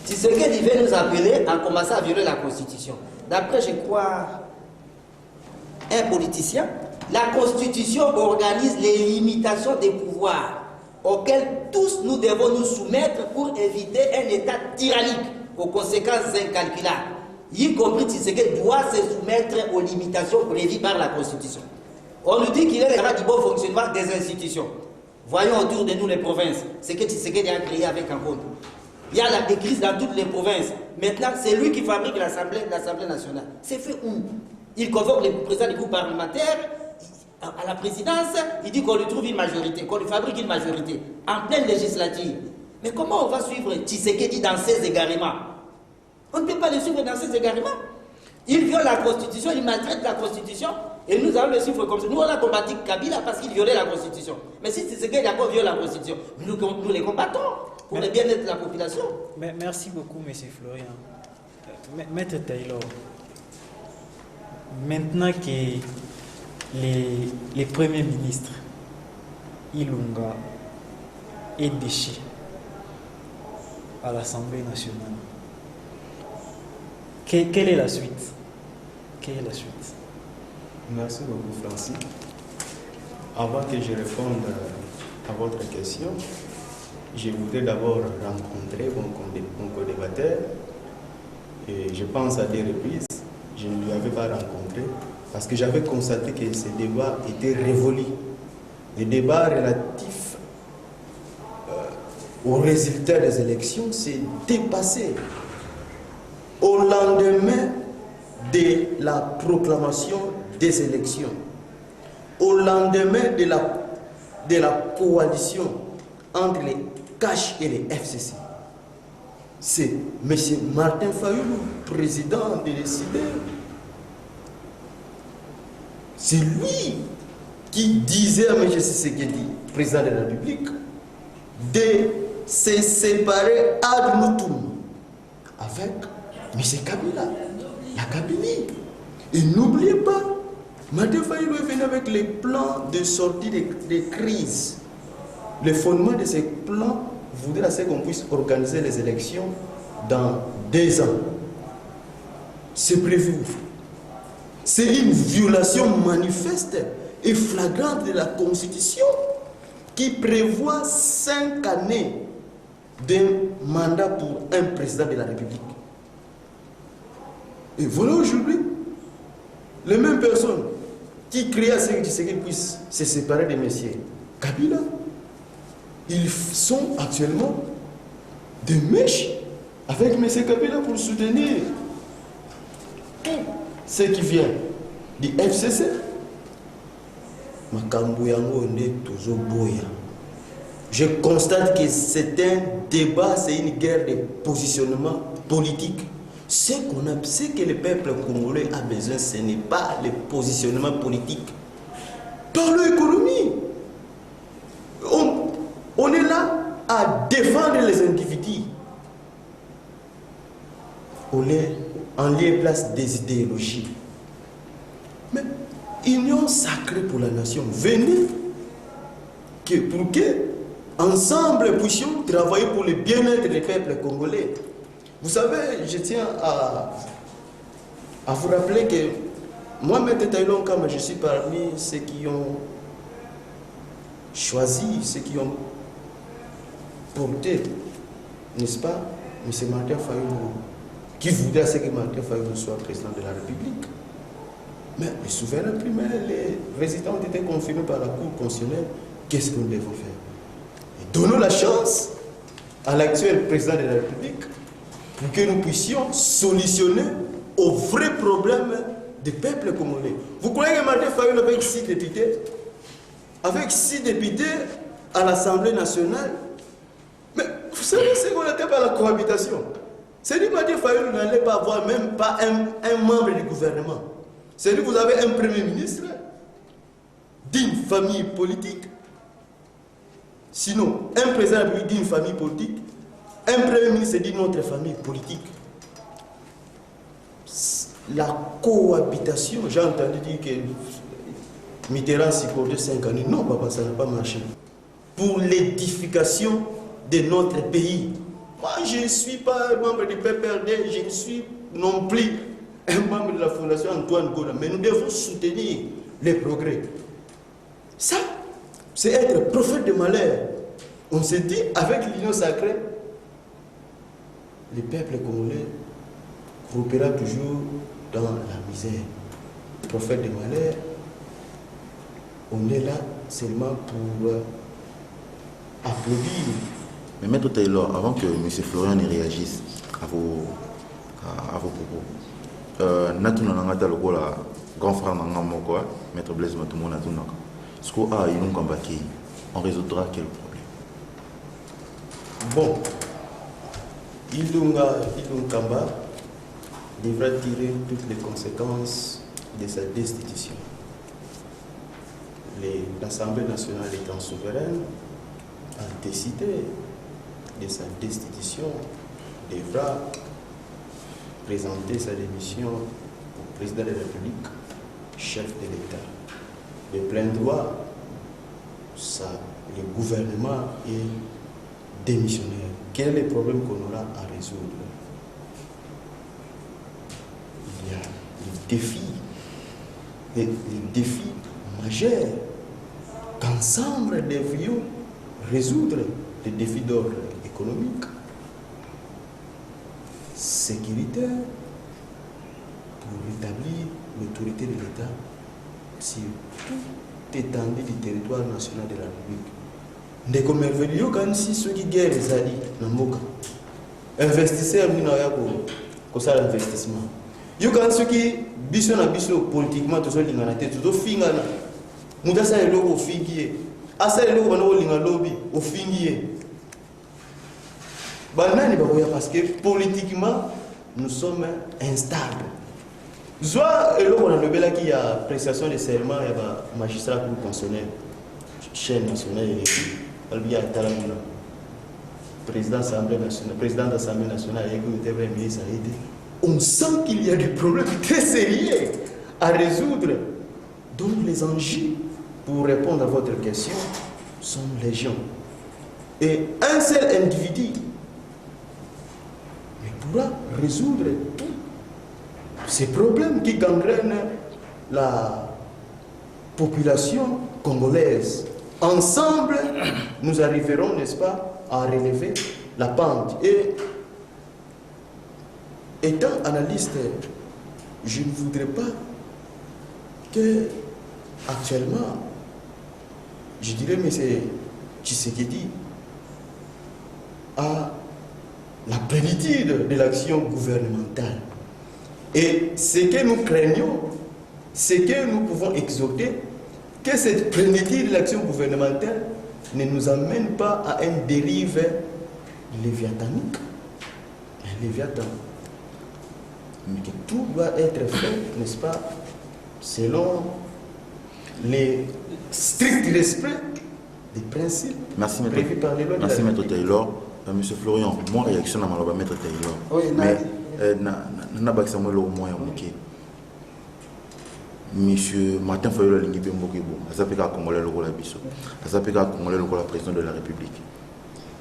Tshisekedi veut nous appeler à commencer à violer la Constitution. D'après, je crois, un politicien, la Constitution organise les limitations des pouvoirs auxquels tous nous devons nous soumettre pour éviter un État tyrannique aux conséquences incalculables. Y compris Tshisekedi doit se soumettre aux limitations prévues par la Constitution. On nous dit qu'il est le garant du bon fonctionnement des institutions. Voyons autour de nous les provinces, ce que Tshisekedi a créé avec Angola. Il y a des crises dans toutes les provinces. Maintenant, c'est lui qui fabrique l'Assemblée nationale. C'est fait où? Il convoque le président du groupe parlementaire à la présidence, il dit qu'on lui trouve une majorité, qu'on lui fabrique une majorité en pleine législature. Mais comment on va suivre Tshisekedi dans ses égarements? On ne peut pas le suivre dans ses égarements. Il viole la Constitution, il maltraite la Constitution, et nous allons le suivre comme ça. Nous, on a combattu Kabila parce qu'il violait la Constitution. Mais si Tshisekedi encore viole la Constitution, nous les combattons pour le bien-être de la population. Merci beaucoup, M. Florian. Maître Taylor, maintenant que les premiers ministres, Ilunga et Déchi, à l'Assemblée nationale, quelle est la suite? Quelle est la suite? Merci beaucoup, Francis. Avant que je réponde à votre question, je voudrais d'abord rencontrer mon co-débatteur. Et je pense à des reprises, je ne lui avais pas rencontré parce que j'avais constaté que ce débat était révolu. Les débats relatifs aux résultats des élections s'est dépassé. Au lendemain de la proclamation des élections, au lendemain de la coalition entre les CACH et les FCC, c'est M. Martin Fayoulou, président de décider. C'est lui qui disait à M. Tshisekedi, président de la République, de se séparer ad nutum avec M. Kabila, la Kabylie. Et n'oubliez pas, Martin Fayoulou est venu avec les plans de sortie des crises. Le fondement de ces plans voudrait qu'on puisse organiser les élections dans 2 ans. C'est prévu. C'est une violation manifeste et flagrante de la Constitution qui prévoit 5 années de mandat pour un président de la République. Et voilà aujourd'hui, les mêmes personnes qui créent à ce qu'ils puissent se séparer de M. Kabila, ils sont actuellement des mèches avec M. Kabila pour soutenir ce qui vient du FCC. Je constate que c'est un débat, c'est une guerre de positionnement politique. Ce que le peuple congolais a besoin, ce n'est pas le positionnement politique. Parlons économie. On est là à défendre les individus. On est en lieu et place des idéologies. Mais union sacrée pour la nation, venez pour que ensemble puissions travailler pour le bien-être des peuples congolais. Vous savez, je tiens à vous rappeler que moi, M. Taylor Nkama, je suis parmi ceux qui ont choisi, ceux qui ont porté, n'est-ce pas, M. Martin Fayulu, qui voudrait que Martin Fayulu soit président de la République. Mais les souverains primaires, les résidents ont été confirmés par la Cour constitutionnelle. Qu'est-ce que nous devons faire? Et donnons la chance à l'actuel président de la République pour que nous puissions solutionner aux vrais problèmes des peuples congolais. Vous croyez que Martin Fayulu avec 6 députés, à l'Assemblée nationale, mais vous savez ce qu'on appelle par la cohabitation. C'est dit que Martin Fayulu n'allait pas avoir même pas un membre du gouvernement. C'est dit que vous avez un premier ministre d'une famille politique. Sinon, un président de la République d'une famille politique, un premier ministre d'une autre famille politique. La cohabitation, j'ai entendu dire que Mitterrand s'y comptait 5 années. Non, papa, ça n'a pas marché. Pour l'édification de notre pays. Moi, je ne suis pas membre du PPRD, je ne suis non plus un membre de la Fondation Antoine Gola, mais nous devons soutenir les progrès. Ça, c'est être prophète de malheur. On se dit, avec l'union sacrée, le peuple congolais croupira toujours dans la misère. Prophète de malheur, on est là seulement pour applaudir. Mais Maître Taylor, avant que M. Florian ne réagisse à vos propos, Natuna Nangata Lokola, grand frère Nangamoko, Maître Blaise Matumo Natuna, ce qu'on a, on résoudra quel problème? Bon, Ilunga Kamba devra tirer toutes les conséquences de sa destitution. L'Assemblée nationale étant souveraine, a décidé de sa destitution, devra présenter sa démission au président de la République, chef de l'État. De plein droit, le gouvernement est démissionnaire. Quel est le problème qu'on aura à résoudre? Il y a les défis majeurs qu'ensemble devrions résoudre, les défis d'ordre économique, sécuritaire, pour rétablir l'autorité de l'État sur toute étendue du territoire national de la République. Ndeko merveilleux quand si ceux qui guerre les alliés dans Moka, investisseurs qui ça l'investissement. Yo quand ceux qui biso na biso politiquement tout ça lingana tête tout fingana. Muda ça est logo fingier. Asa est logo bano linga lobby au fingier. Banani bakoya parce que politiquement nous sommes instables. Soit on a le qui a prestation de serment et magistrat pour constitutionnel, chaîne nationale et Albia Talamuna, président de l'Assemblée nationale, président de l'Assemblée nationale et le Premier ministre a été. On sent qu'il y a des problèmes très sérieux à résoudre. Donc les enjeux pour répondre à votre question sont légion. Et un seul individu pourra résoudre tous ces problèmes qui gangrènent la population congolaise. Ensemble, nous arriverons, n'est-ce pas, à relever la pente. Et étant analyste, je ne voudrais pas que, actuellement, je dirais, M. Tshisekedi a la plénitude de l'action gouvernementale. Et ce que nous craignons, c'est que nous pouvons exhorter que cette plénitude de l'action gouvernementale ne nous amène pas à une dérive léviathanique. Un léviathan. mais que tout doit être fait, n'est-ce pas, selon les stricts respect des principes Merci, prévus par les lois de la Merci, Maître République. Taylor. Monsieur Florian, mon réaction à ma Maître Taylor. Oui, Mais, Monsieur Martin Fayulu Lingi Bembokebo, Azapeka Congolais Lokola Biso, Azapeka Congolais Lokola président de la République.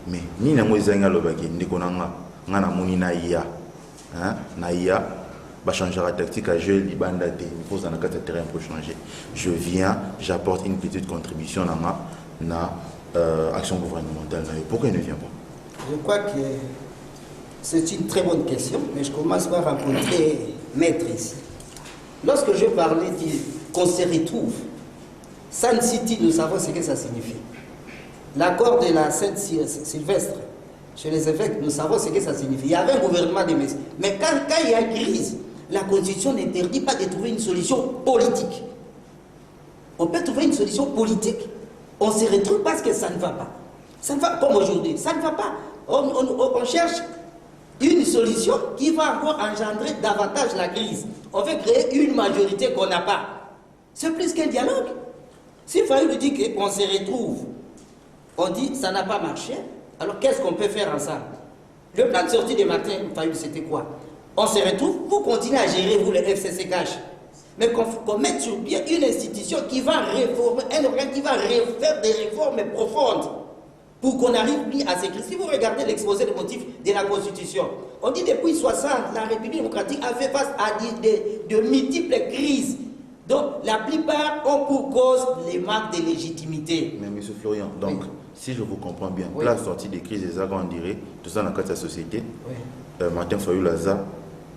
Mais ni na moi zenga lobaki ndiko nanga ngana moni na iya, hein, na iya ba changer la tactique à jeu libanda te, il faut en quatre terrain pour changer. Je viens, j'apporte une petite contribution na action gouvernementale. Pourquoi il ne vient pas? Je crois que c'est une très bonne question, mais je commence par rencontrer Maître ici. Lorsque je parlais qu'on se retrouve, San City, nous savons ce que ça signifie. L'accord de la Saint-Sylvestre, chez les évêques, nous savons ce que ça signifie. Il y avait un gouvernement de messieurs. Mais quand il y a crise, la Constitution n'interdit pas de trouver une solution politique. On peut trouver une solution politique, on se retrouve parce que ça ne va pas. Ça ne va pas comme aujourd'hui, ça ne va pas. On cherche une solution qui va encore engendrer davantage la crise. On veut créer une majorité qu'on n'a pas. C'est plus qu'un dialogue. Si Fayulu dit qu'on se retrouve, on dit ça n'a pas marché, alors qu'est-ce qu'on peut faire ensemble? Le plan de sortie de Martin Fayulu, c'était quoi? On se retrouve, vous continuez à gérer, vous, le FCCH. Mais qu'on mette sur pied une institution qui va réformer, un organe qui va faire des réformes profondes pour qu'on arrive plus à ces crises. Si vous regardez l'exposé des motifs de la Constitution, on dit depuis 60, la République démocratique a fait face à de multiples crises. Donc, la plupart ont pour cause les manques de légitimité. Mais M. Florian, donc, oui, si je vous comprends bien, oui, la sortie des crises des agents, on dirait, tout ça dans le cadre de la société, oui, Martin Fayulu Laza,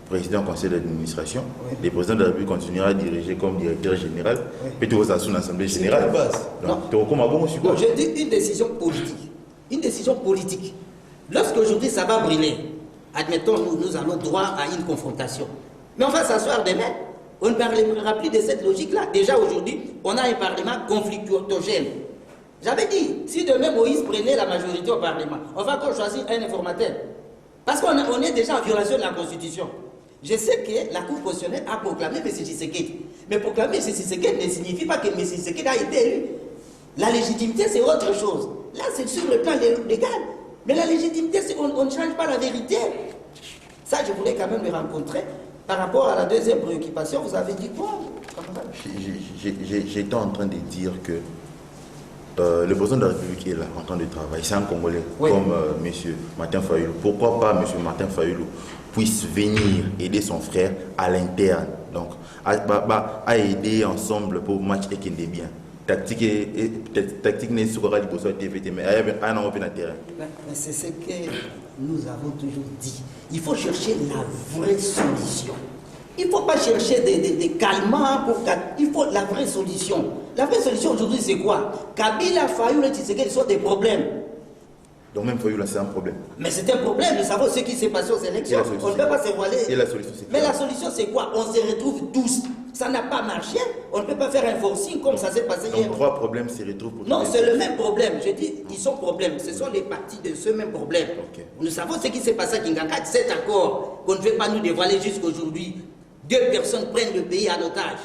président du conseil d'administration, oui, le président de la République continuera à diriger comme directeur général, puis tout va sous l'Assemblée générale. Non, je dis une décision politique. Une décision politique. Lorsqu'aujourd'hui ça va brûler, admettons, nous allons droit à une confrontation. Mais on va s'asseoir demain, on ne parlera plus de cette logique-là. Déjà aujourd'hui, on a un parlement conflictuogène. J'avais dit, si demain Moïse prenait la majorité au parlement, on va encore choisir un informateur. Parce qu'on est déjà en violation de la Constitution. Je sais que la Cour constitutionnelle a proclamé M. Tshisekedi. Mais proclamer M. Tshisekedi ne signifie pas que M. Tshisekedi a été élu. La légitimité, c'est autre chose. Là, c'est sur le plan légal. Mais la légitimité, on ne change pas la vérité. Ça, je voulais quand même me rencontrer. Par rapport à la deuxième préoccupation, vous avez dit quoi? J'étais en train de dire que le président de la République est là, en train de travailler. C'est un Congolais, oui, comme M. Martin Fayulu. Pourquoi pas M. Martin Fayulu puisse venir aider son frère à l'interne, donc à aider ensemble pour le match et qu'il est bien. Tactique n'est pas du besoin de TVT, mais il y a un open terrain. Mais c'est ce que nous avons toujours dit. Il faut chercher la vraie solution. Il ne faut pas chercher des calmants pour... Il faut la vraie solution. La vraie solution aujourd'hui, c'est quoi? Kabila, Fayulu et Tshisekedi sont des problèmes. Donc même Fayulu, c'est un problème. Mais c'est un problème. Nous savons ce qui s'est passé aux élections. On ne peut pas se voiler. Et la solution, c'est quoi? Mais la solution, c'est quoi? On se retrouve tous. Ça n'a pas marché. On ne peut pas faire un forcing comme ça s'est passé hier. Donc trois problèmes se retrouvent pour... Non, c'est le même problème. Je dis, ils sont problèmes. Ce sont les parties de ce même problème. Okay. Nous savons ce qui s'est passé à Kinganga. Cet accord qu'on ne veut pas nous dévoiler jusqu'aujourd'hui. 2 personnes prennent le pays en otage.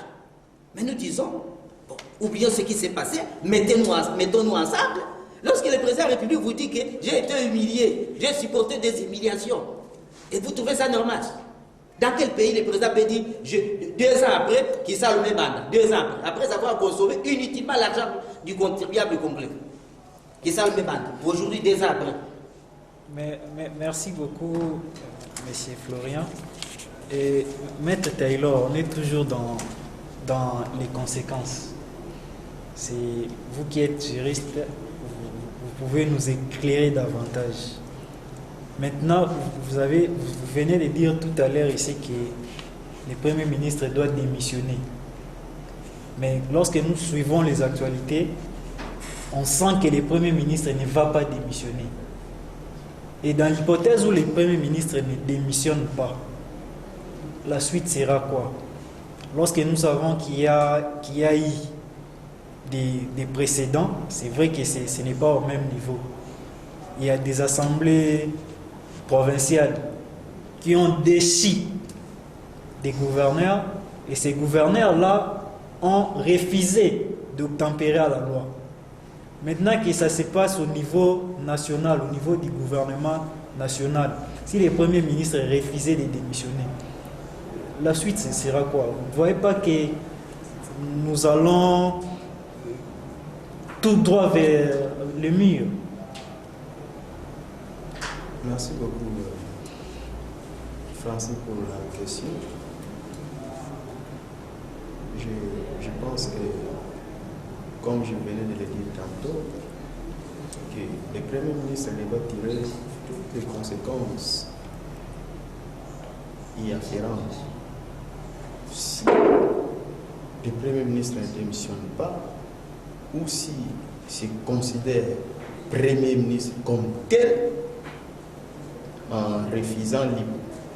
Mais nous disons, bon, oublions ce qui s'est passé. Mettons-nous ensemble. Lorsque le président de la République vous dit que j'ai été humilié, j'ai supporté des humiliations, et vous trouvez ça normal? Dans quel pays le président peut dire 2 ans après qu'il s'allume bande, 2 ans après avoir consommé inutilement l'argent du contribuable complet, qu'il s'allume bande, aujourd'hui 2 ans après? Mais merci beaucoup, M. Florian. Et Maître Taylor, on est toujours dans les conséquences. C'est vous qui êtes juriste, vous pouvez nous éclairer davantage. Maintenant, vous venez de dire tout à l'heure ici que le Premier ministre doit démissionner. Mais lorsque nous suivons les actualités, on sent que le Premier ministre ne va pas démissionner. Et dans l'hypothèse où le Premier ministre ne démissionne pas, la suite sera quoi? Lorsque nous savons qu'il y a eu des précédents, c'est vrai que ce n'est pas au même niveau. Il y a des assemblées provinciales qui ont déchi des gouverneurs, et ces gouverneurs-là ont refusé d'obtempérer à la loi. Maintenant que ça se passe au niveau national, au niveau du gouvernement national, si les premiers ministres refusaient de démissionner, la suite, ce sera quoi? Vous ne voyez pas que nous allons tout droit vers le mur? Merci beaucoup, Francis, pour la question. Je pense que, comme je venais de le dire tantôt, que le Premier ministre va tirer toutes les conséquences y afférentes. Si le Premier ministre ne démissionne pas, ou si se considère Premier ministre comme tel, en refusant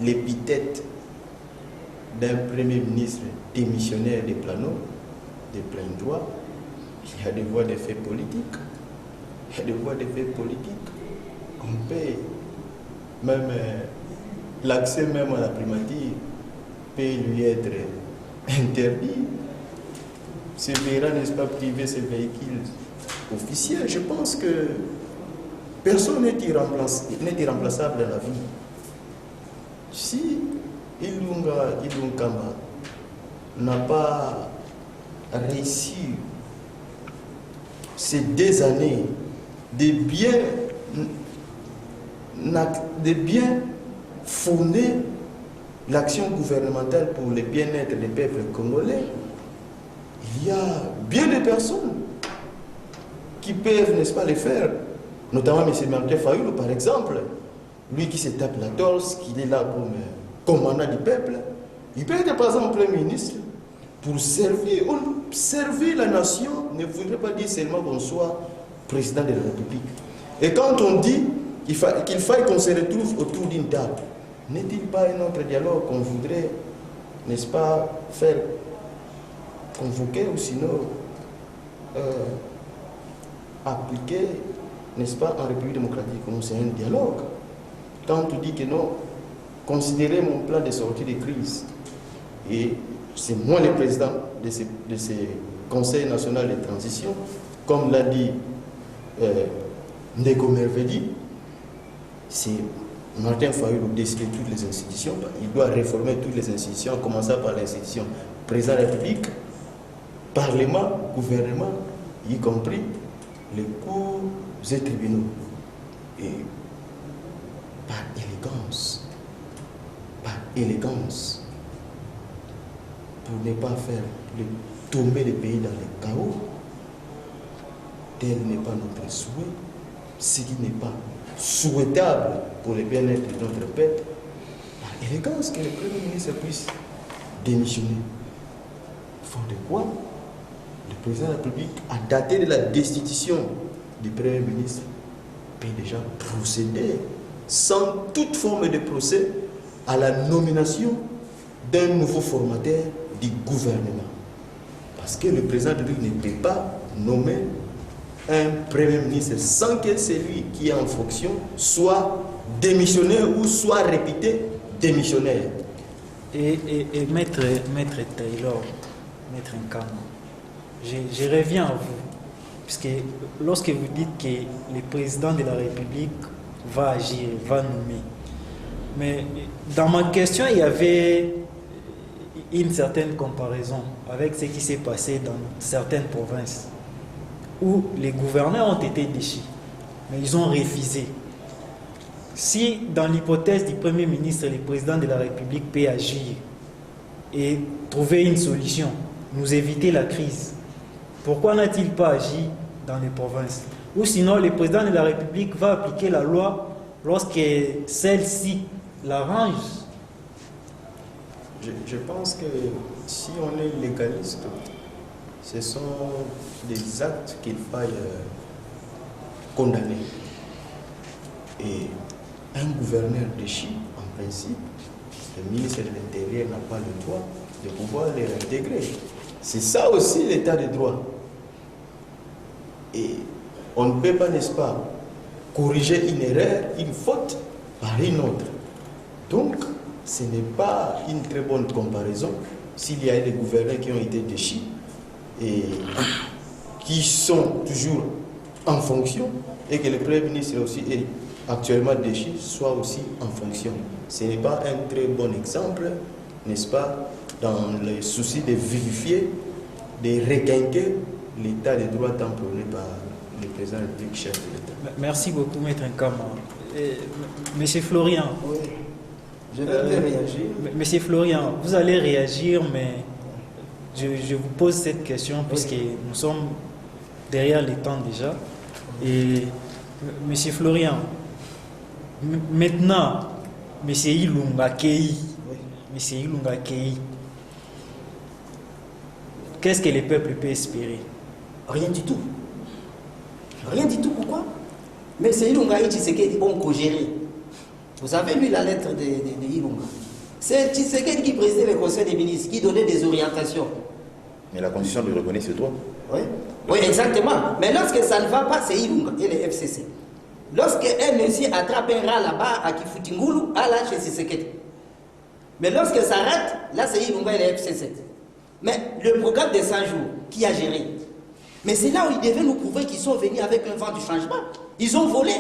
l'épithète d'un Premier ministre démissionnaire de plano, de plein droit, il y a des voies de fait politiques. Il y a des voies de fait politiques. On peut même l'accès même à la primature peut lui être interdit. Se verra, n'est-ce pas, priver ses véhicules officiels. Je pense que personne n'est irremplaçable dans la vie. Si Ilunga Ilunkamba n'a pas réussi ces 2 années de bien fonder l'action gouvernementale pour le bien-être des peuples congolais, il y a bien des personnes qui peuvent, n'est-ce pas, le faire, notamment M. Martin Fayulu, par exemple, lui qui se tape la torse, qui est là comme commandant du peuple, il peut être par exemple Premier ministre pour servir la nation, ne voudrait pas dire seulement qu'on soit président de la République. Et quand on dit qu'il faille qu'on se retrouve autour d'une table, n'est-il pas un autre dialogue qu'on voudrait, n'est-ce pas, faire convoquer ou sinon appliquer, n'est-ce pas, en République démocratique, comme c'est un dialogue. Quand on dit que non, considérez mon plan de sortie de crise, et c'est moi le président de ce Conseil national de transition, comme l'a dit Ndeko Mervedi, c'est Martin Fayulu décider toutes les institutions, il doit réformer toutes les institutions, en commençant par l'institution président de la République, Parlement, gouvernement, y compris les cours et tribunaux. Et par élégance, pour ne pas faire tomber le pays dans le chaos, tel n'est pas notre souhait, ce qui n'est pas souhaitable pour le bien-être de notre peuple, par élégance que le Premier ministre puisse démissionner. Faute de quoi, le président de la République a daté de la destitution du Premier ministre, peut déjà procéder sans toute forme de procès à la nomination d'un nouveau formateur du gouvernement. Parce que le président de la République ne peut pas nommer un Premier ministre sans que celui qui est en fonction soit démissionnaire ou soit réputé démissionnaire. Et maître Taylor, maître Nkama, je reviens à vous, puisque lorsque vous dites que le président de la République va agir, va nommer, mais dans ma question, il y avait une certaine comparaison avec ce qui s'est passé dans certaines provinces, où les gouverneurs ont été déchus, mais ils ont refusé. Si dans l'hypothèse du Premier ministre, le président de la République peut agir et trouver une solution, nous éviter la crise, pourquoi n'a-t-il pas agi dans les provinces? Ou sinon, le président de la République va appliquer la loi lorsque celle-ci l'arrange? Je pense que si on est légaliste, ce sont des actes qu'il faille condamner. Et un gouverneur déchu, en principe, le ministre de l'Intérieur n'a pas le droit de pouvoir les réintégrer. C'est ça aussi l'état de droit. Et on ne peut pas, n'est-ce pas, corriger une erreur, une faute par une autre. Donc, ce n'est pas une très bonne comparaison s'il y a des gouverneurs qui ont été déchus et qui sont toujours en fonction et que le Premier ministre aussi est actuellement déchu soit aussi en fonction. Ce n'est pas un très bon exemple, n'est-ce pas, dans le souci de vérifier, de requinquer l'état de droit tant prôné par le président de la République, chef de l'État. Merci beaucoup, Maître Nkama. Monsieur Florian. Oui, je vais réagir. Monsieur Florian, vous allez réagir, mais je vous pose cette question puisque nous sommes derrière les temps déjà. Et Monsieur Florian, maintenant, Monsieur Ilunga Kei, Monsieur Ilunga Kei, qu'est-ce que le peuple peut espérer? Rien du tout. Rien du tout, pourquoi? Mais c'est Ilunga Tshisekedi bon co-géré. Vous avez lu la lettre de Ilunga. C'est Tshisekedi qui présidait le Conseil des ministres, qui donnait des orientations. Mais la Constitution le reconnaît, c'est toi. Oui, oui, exactement. Mais lorsque ça ne va pas, c'est Ilunga et les FCC. Lorsque un monsieur attrape un rat là-bas à Kifutingulu, à là chez Tshisekedi. Mais lorsque ça arrête, là c'est Ilunga et les FCC. Mais le programme des 100 jours, qui a géré? Mais c'est là où ils devaient nous prouver qu'ils sont venus avec un vent du changement. Ils ont volé.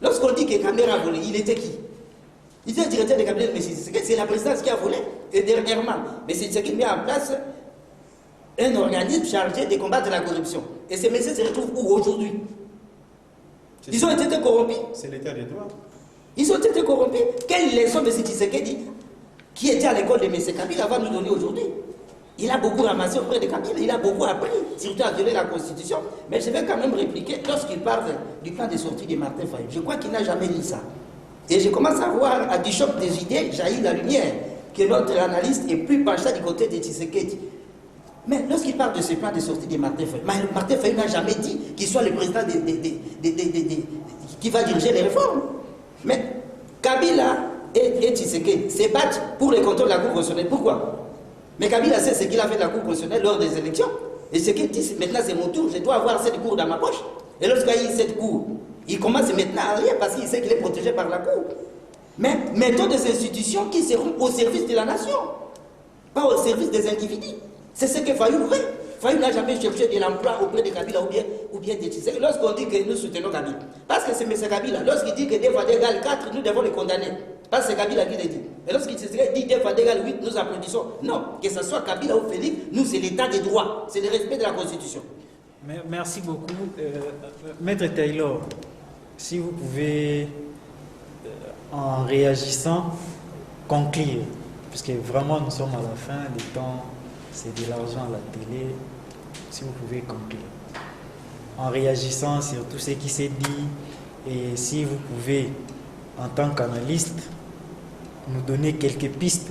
Lorsqu'on dit que Kamera a volé, il était qui? Il était directeur de cabinet de M. Tshisekedi, c'est la présidence qui a volé. Et dernièrement, M. Tshisekedi met en place un organisme chargé de combattre la corruption. Et ces messieurs se retrouvent où aujourd'hui? Ils ont été corrompus. C'est l'état de droit. Ils ont été corrompus. Quelle leçon M. Tshisekedi, qui était à l'école de M. Kabila, va nous donner aujourd'hui? Il a beaucoup ramassé auprès de Kabila, il a beaucoup appris, surtout à violer la Constitution. Mais je vais quand même répliquer lorsqu'il parle du plan de sortie de Martin Fayulu. Je crois qu'il n'a jamais lu ça. Et je commence à voir, à du choc des idées, jaillit la lumière, que notre analyste est plus penché du côté de Tshisekedi. Mais lorsqu'il parle de ce plan de sortie de Martin Fayulu, Martin Fayulu n'a jamais dit qu'il soit le président qui va diriger les réformes. Mais Kabila et Tshisekedi se battent pour le contrôle de la Cour constitutionnelle. Pourquoi? Mais Kabila sait ce qu'il a fait de la Cour constitutionnelle lors des élections. Et ce qu'il dit, maintenant c'est mon tour, je dois avoir cette cour dans ma poche. Et lorsqu'il y a eu cette cour, il commence maintenant à rien parce qu'il sait qu'il est protégé par la cour. Mais mettons des institutions qui seront au service de la nation, pas au service des individus. C'est ce que Fayulu fait. Fayulu n'a jamais cherché de l'emploi auprès de Kabila ou bien de Tshisekedi. Lorsqu'on dit que nous soutenons Kabila, parce que c'est M. Kabila, lorsqu'il dit que 2 fois 2 égale 4, nous devons le condamner. Parce que c'est Kabila qui l'a dit. Et lorsqu'il dit 2 fois 2 égale 8, nous applaudissons. Non, que ce soit Kabila ou Félix, nous c'est l'état des droits, c'est le respect de la Constitution. Merci beaucoup. Maître Taylor, si vous pouvez, en réagissant, conclure, puisque vraiment nous sommes à la fin des temps, c'est de l'argent à la télé, si vous pouvez conclure. En réagissant sur tout ce qui s'est dit, et si vous pouvez, en tant qu'analyste, nous donner quelques pistes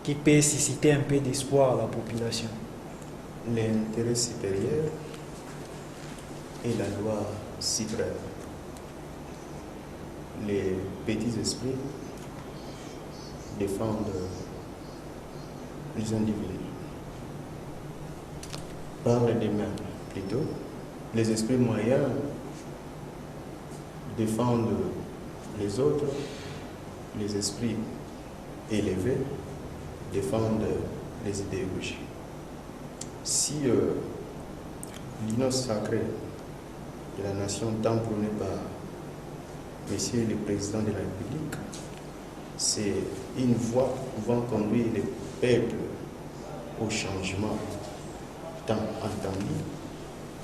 qui peuvent susciter un peu d'espoir à la population. L'intérêt supérieur et la loi suprême. Les petits esprits défendent les individus. Par les mains, plutôt, les esprits moyens défendent les autres, les esprits élevés défendent les idéologies. Si l'union sacrée de la nation tant prônée par Monsieur le Président de la République, c'est une voie pouvant conduire les peuples au changement tant entendu.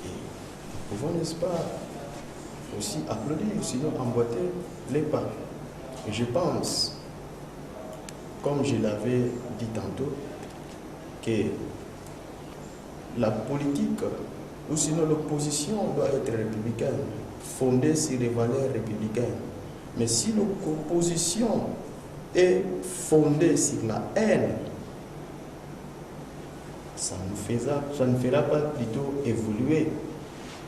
Et nous pouvons, n'est-ce pas, aussi applaudir, sinon emboîter les pas. Et je pense, comme je l'avais dit tantôt, que la politique, ou sinon l'opposition doit être républicaine, fondée sur les valeurs républicaines. Mais si l'opposition est fondée sur la haine, ça ne fera pas plutôt évoluer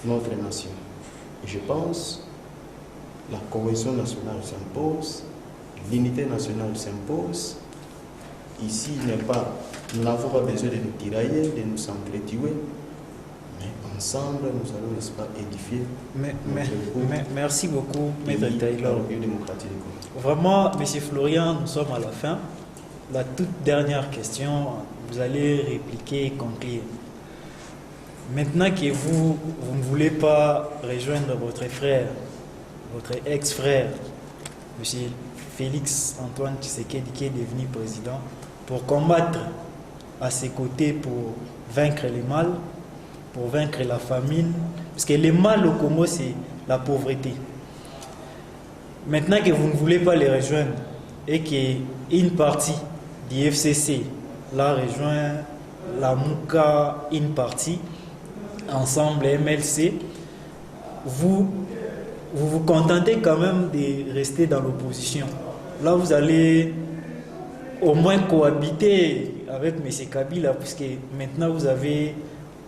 notre nation. Et je pense que la cohésion nationale s'impose, l'unité nationale s'impose. Ici, nous n'avons pas besoin de nous tirailler, de nous s'entretuer, mais ensemble, nous allons, n'est-ce pas, édifier merci beaucoup, Maître Taylor. démocratique. Vraiment, M. Florian, nous sommes à la fin. La toute dernière question, vous allez répliquer et conclure. Maintenant que vous ne voulez pas rejoindre votre frère, votre ex-frère, M. Félix Antoine Tshisekedi, qui est devenu président, pour combattre à ses côtés, pour vaincre le mal, pour vaincre la famine, parce que le mal au Congo, c'est la pauvreté. Maintenant que vous ne voulez pas les rejoindre et qu'une partie du FCC l'a rejoint, la MOUCA, une partie, ensemble, MLC, vous vous contentez quand même de rester dans l'opposition. Là, vous allez au moins cohabiter avec M. Kabila, puisque maintenant vous avez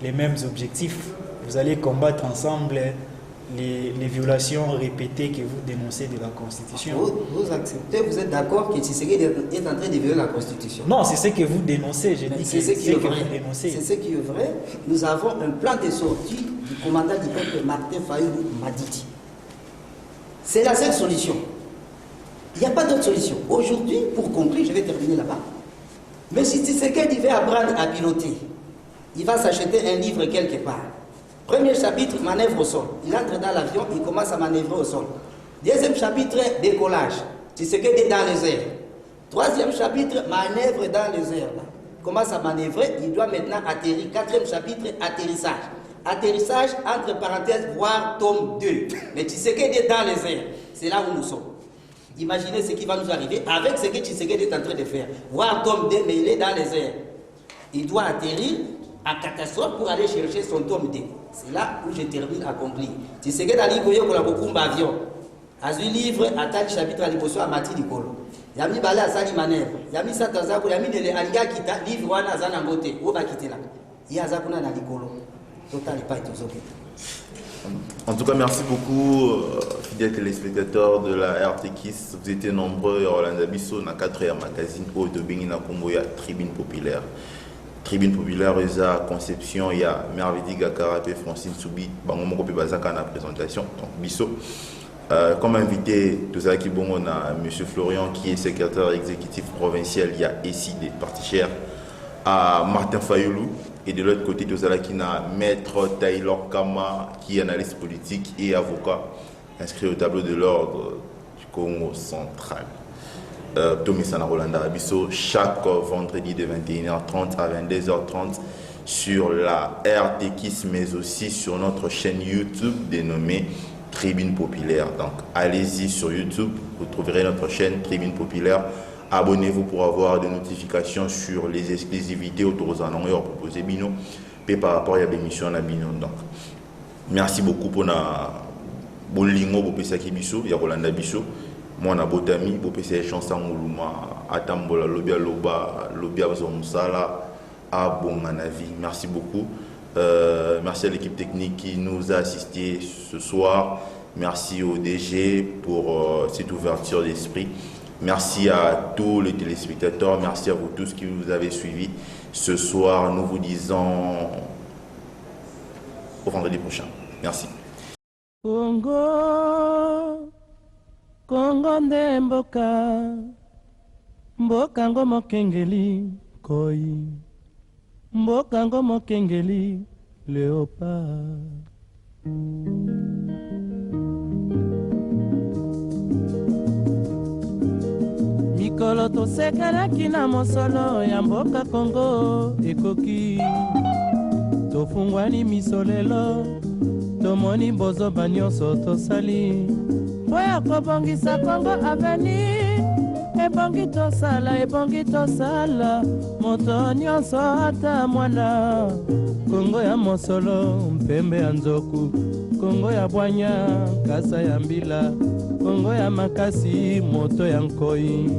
les mêmes objectifs. Vous allez combattre ensemble les violations répétées que vous dénoncez de la Constitution. Vous acceptez, vous êtes d'accord que Tshisekedi est en train de violer la Constitution? Non, c'est ce que vous dénoncez. Je dis c'est ce qui est vrai. C'est ce qui est vrai. Nous avons un plan de sortie du commandant du peuple Martin Fayulu Madidi. C'est la seule solution. Il n'y a pas d'autre solution. Aujourd'hui, pour conclure, je vais terminer là-bas. Mais si Tshisekedi veut apprendre à piloter, il va s'acheter un livre quelque part. Premier chapitre, manœuvre au sol. Il entre dans l'avion, il commence à manœuvrer au sol. Deuxième chapitre, décollage. Tshisekedi est dans les airs. Troisième chapitre, manœuvre dans les airs. Il commence à manœuvrer, il doit maintenant atterrir. Quatrième chapitre, atterrissage. Atterrissage, entre parenthèses, voire tome 2. Mais Tshisekedi est dans les airs. C'est là où nous sommes. Imaginez ce qui va nous arriver avec ce que Tshisekedi est en train de faire. Voire tome 2, mais il est dans les airs. Il doit atterrir en catastrophe pour aller chercher son tome 2. C'est là où je termine à conclure. Tshisekedi a dit que la bokumba avion. Azui livre, attaque chapitre à l'imposion à Mati Nicolo. Yami balé à Sali manèvre. Yami Satazako, Yami Nele Aliga qui t'a livre one à Zanangote. Où va quitter là? Yazakuna na Nicolo. Total pas été. En tout cas, merci beaucoup, fidèles téléspectateurs de la RTKIS. Vous étiez nombreux à Rolanda Bisso, dans 4e magazine au de Bengina Congoya, Tribune Populaire. Tribune Populaire, il y a Conception, il y a Mervedi Gakara et Francine Soubi, Bangomo Bazaka dans la présentation, donc Bisso. Comme invité, nous avons M. Florian, qui est secrétaire exécutif provincial, il y a ici des partis chers, à Martin Fayulu. Et de l'autre côté, nous avons Maître Taylor Kama, qui est analyste politique et avocat, inscrit au tableau de l'ordre du Congo central. Tommy Sana Rolanda Abisso, chaque vendredi de 21h30 à 22h30 sur la RTKIS, mais aussi sur notre chaîne YouTube dénommée Tribune Populaire. Donc allez-y sur YouTube, vous trouverez notre chaîne Tribune Populaire. Abonnez-vous pour avoir des notifications sur les exclusivités autour de l'annonce proposé Bino et par rapport à l'émission de Bino. Donc merci beaucoup pour la bolingo pour Pesaki Bisso, il y a Rolanda Bisso. Moi, na botami, pour passer chanson mouluma, atambola, lobia loba, lobia musala, à bon manavi. Merci beaucoup. Merci à l'équipe technique qui nous a assisté ce soir. Merci au DG pour cette ouverture d'esprit. Merci à tous les téléspectateurs. Merci à vous tous qui nous avez suivis. Ce soir, nous vous disons au vendredi prochain. Merci. Kongo nde mboka mboka ngo mokengeli koi mboka ngo mokengeli léopard mikolo tosekelaki na mosolo ya mboka Kongo ekoki tofungwani misolelo tomoni bozoba nyonso tosali oya kobongisa Kongo aveni ebongi tosala moto nyonso ata mwana Kongo ya mosolo mpembe ya nzoku Kongo ya bwanya kasa ya mbila Kongo ya makasi moto ya nkoi